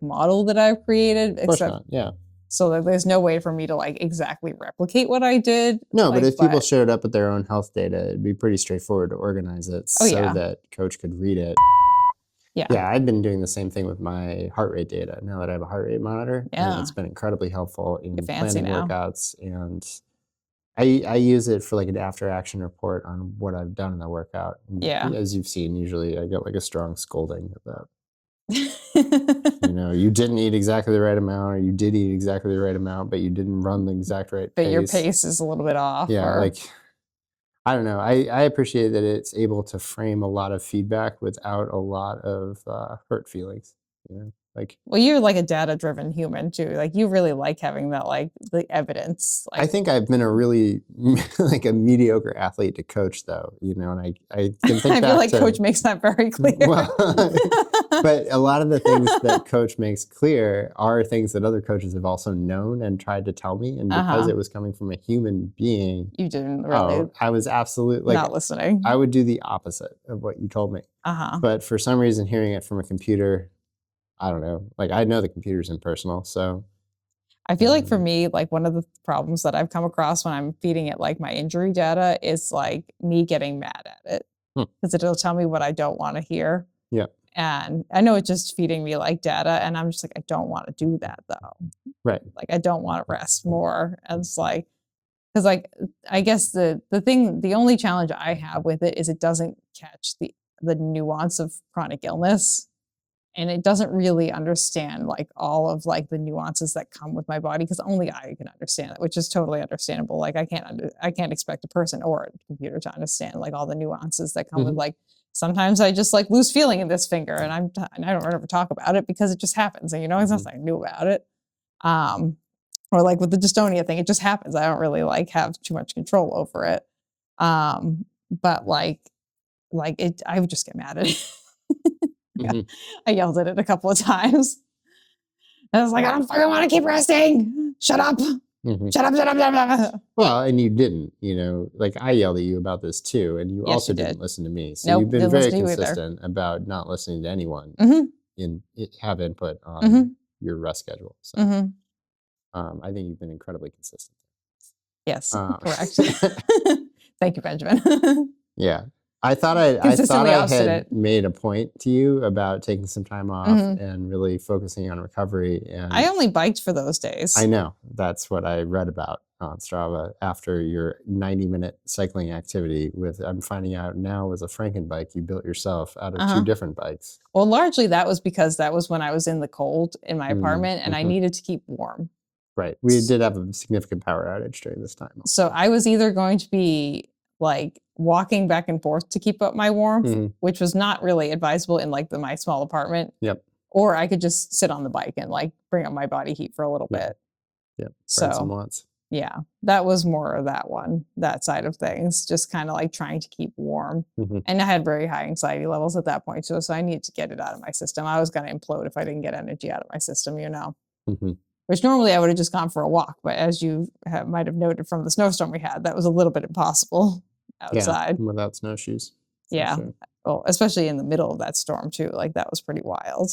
[SPEAKER 1] model that I've created.
[SPEAKER 2] Of course not. Yeah.
[SPEAKER 1] So there's no way for me to like exactly replicate what I did.
[SPEAKER 2] No, like, but if people showed up with their own health data, it'd be pretty straightforward to organize it that Coach could read it. Yeah. Yeah, I've been doing the same thing with my heart rate data now that I have a heart rate monitor. Yeah. And it's been incredibly helpful in planning workouts. And I use it for like an after action report on what I've done in the workout. And as you've seen, usually I get like a strong scolding of that. You know, you didn't eat exactly the right amount, or you did eat exactly the right amount, but you didn't run the exact right pace.
[SPEAKER 1] But your pace is a little bit off.
[SPEAKER 2] Yeah, like, I don't know. I appreciate that it's able to frame a lot of feedback without a lot of hurt feelings. You know? Like,
[SPEAKER 1] well, you're like a data-driven human too. Like you really like having that, like the evidence. Like,
[SPEAKER 2] I think I've been a really like a mediocre athlete to coach, though. You know, and I can think
[SPEAKER 1] I
[SPEAKER 2] back
[SPEAKER 1] feel like
[SPEAKER 2] to,
[SPEAKER 1] Coach makes that very clear.
[SPEAKER 2] well, but a lot of the things that Coach makes clear are things that other coaches have also known and tried to tell me, and because it was coming from a human being,
[SPEAKER 1] you didn't really
[SPEAKER 2] I was absolutely
[SPEAKER 1] not listening.
[SPEAKER 2] I would do the opposite of what you told me. But for some reason, hearing it from a computer, I don't know. Like, I know the computer's impersonal, so.
[SPEAKER 1] I feel like for me, like one of the problems that I've come across when I'm feeding it like my injury data is like me getting mad at it because it'll tell me what I don't want to hear.
[SPEAKER 2] Yeah.
[SPEAKER 1] And I know it's just feeding me like data, and I'm just like, I don't want to do that though.
[SPEAKER 2] Right.
[SPEAKER 1] Like I don't want to rest more. And it's like, because like I guess the only challenge I have with it is it doesn't catch the nuance of chronic illness. And it doesn't really understand like all of like the nuances that come with my body, because only I can understand it, which is totally understandable. Like I can't expect a person or a computer to understand like all the nuances that come with like, sometimes I just like lose feeling in this finger and I don't ever talk about it because it just happens, and it's nothing new about it. Or like with the dystonia thing, it just happens. I don't really like have too much control over it. But like it, I would just get mad at it. I yelled at it a couple of times. And I was like, I don't fucking want to keep resting. Shut up. Shut up, shut up, shut up.
[SPEAKER 2] Well, and you didn't, like I yelled at you about this too, and you also didn't listen to me. So you've been very consistent about not listening to anyone and have input on your rest schedule. So I think you've been incredibly consistent.
[SPEAKER 1] Yes, correct. Thank you, Benjamin.
[SPEAKER 2] Yeah. I thought I had made a point to you about taking some time off and really focusing on recovery. And
[SPEAKER 1] I only biked for those days.
[SPEAKER 2] I know. That's what I read about on Strava after your 90-minute cycling activity I'm finding out now was a Franken bike you built yourself out of two different bikes.
[SPEAKER 1] Well, largely that was because that was when I was in the cold in my apartment and I needed to keep warm.
[SPEAKER 2] Right. We did have a significant power outage during this time.
[SPEAKER 1] So I was either going to be like walking back and forth to keep up my warmth, which was not really advisable in like my small apartment.
[SPEAKER 2] Yep.
[SPEAKER 1] Or I could just sit on the bike and like bring up my body heat for a little bit.
[SPEAKER 2] Yep.
[SPEAKER 1] So
[SPEAKER 2] some watts.
[SPEAKER 1] Yeah, that was more of that side of things, just kind of like trying to keep warm. And I had very high anxiety levels at that point too, so I needed to get it out of my system. I was going to implode if I didn't get energy out of my system, Which normally I would have just gone for a walk, but as you might have noted from the snowstorm we had, that was a little bit impossible outside.
[SPEAKER 2] Yeah, without snowshoes.
[SPEAKER 1] Yeah. Sure. Well, especially in the middle of that storm too. Like that was pretty wild.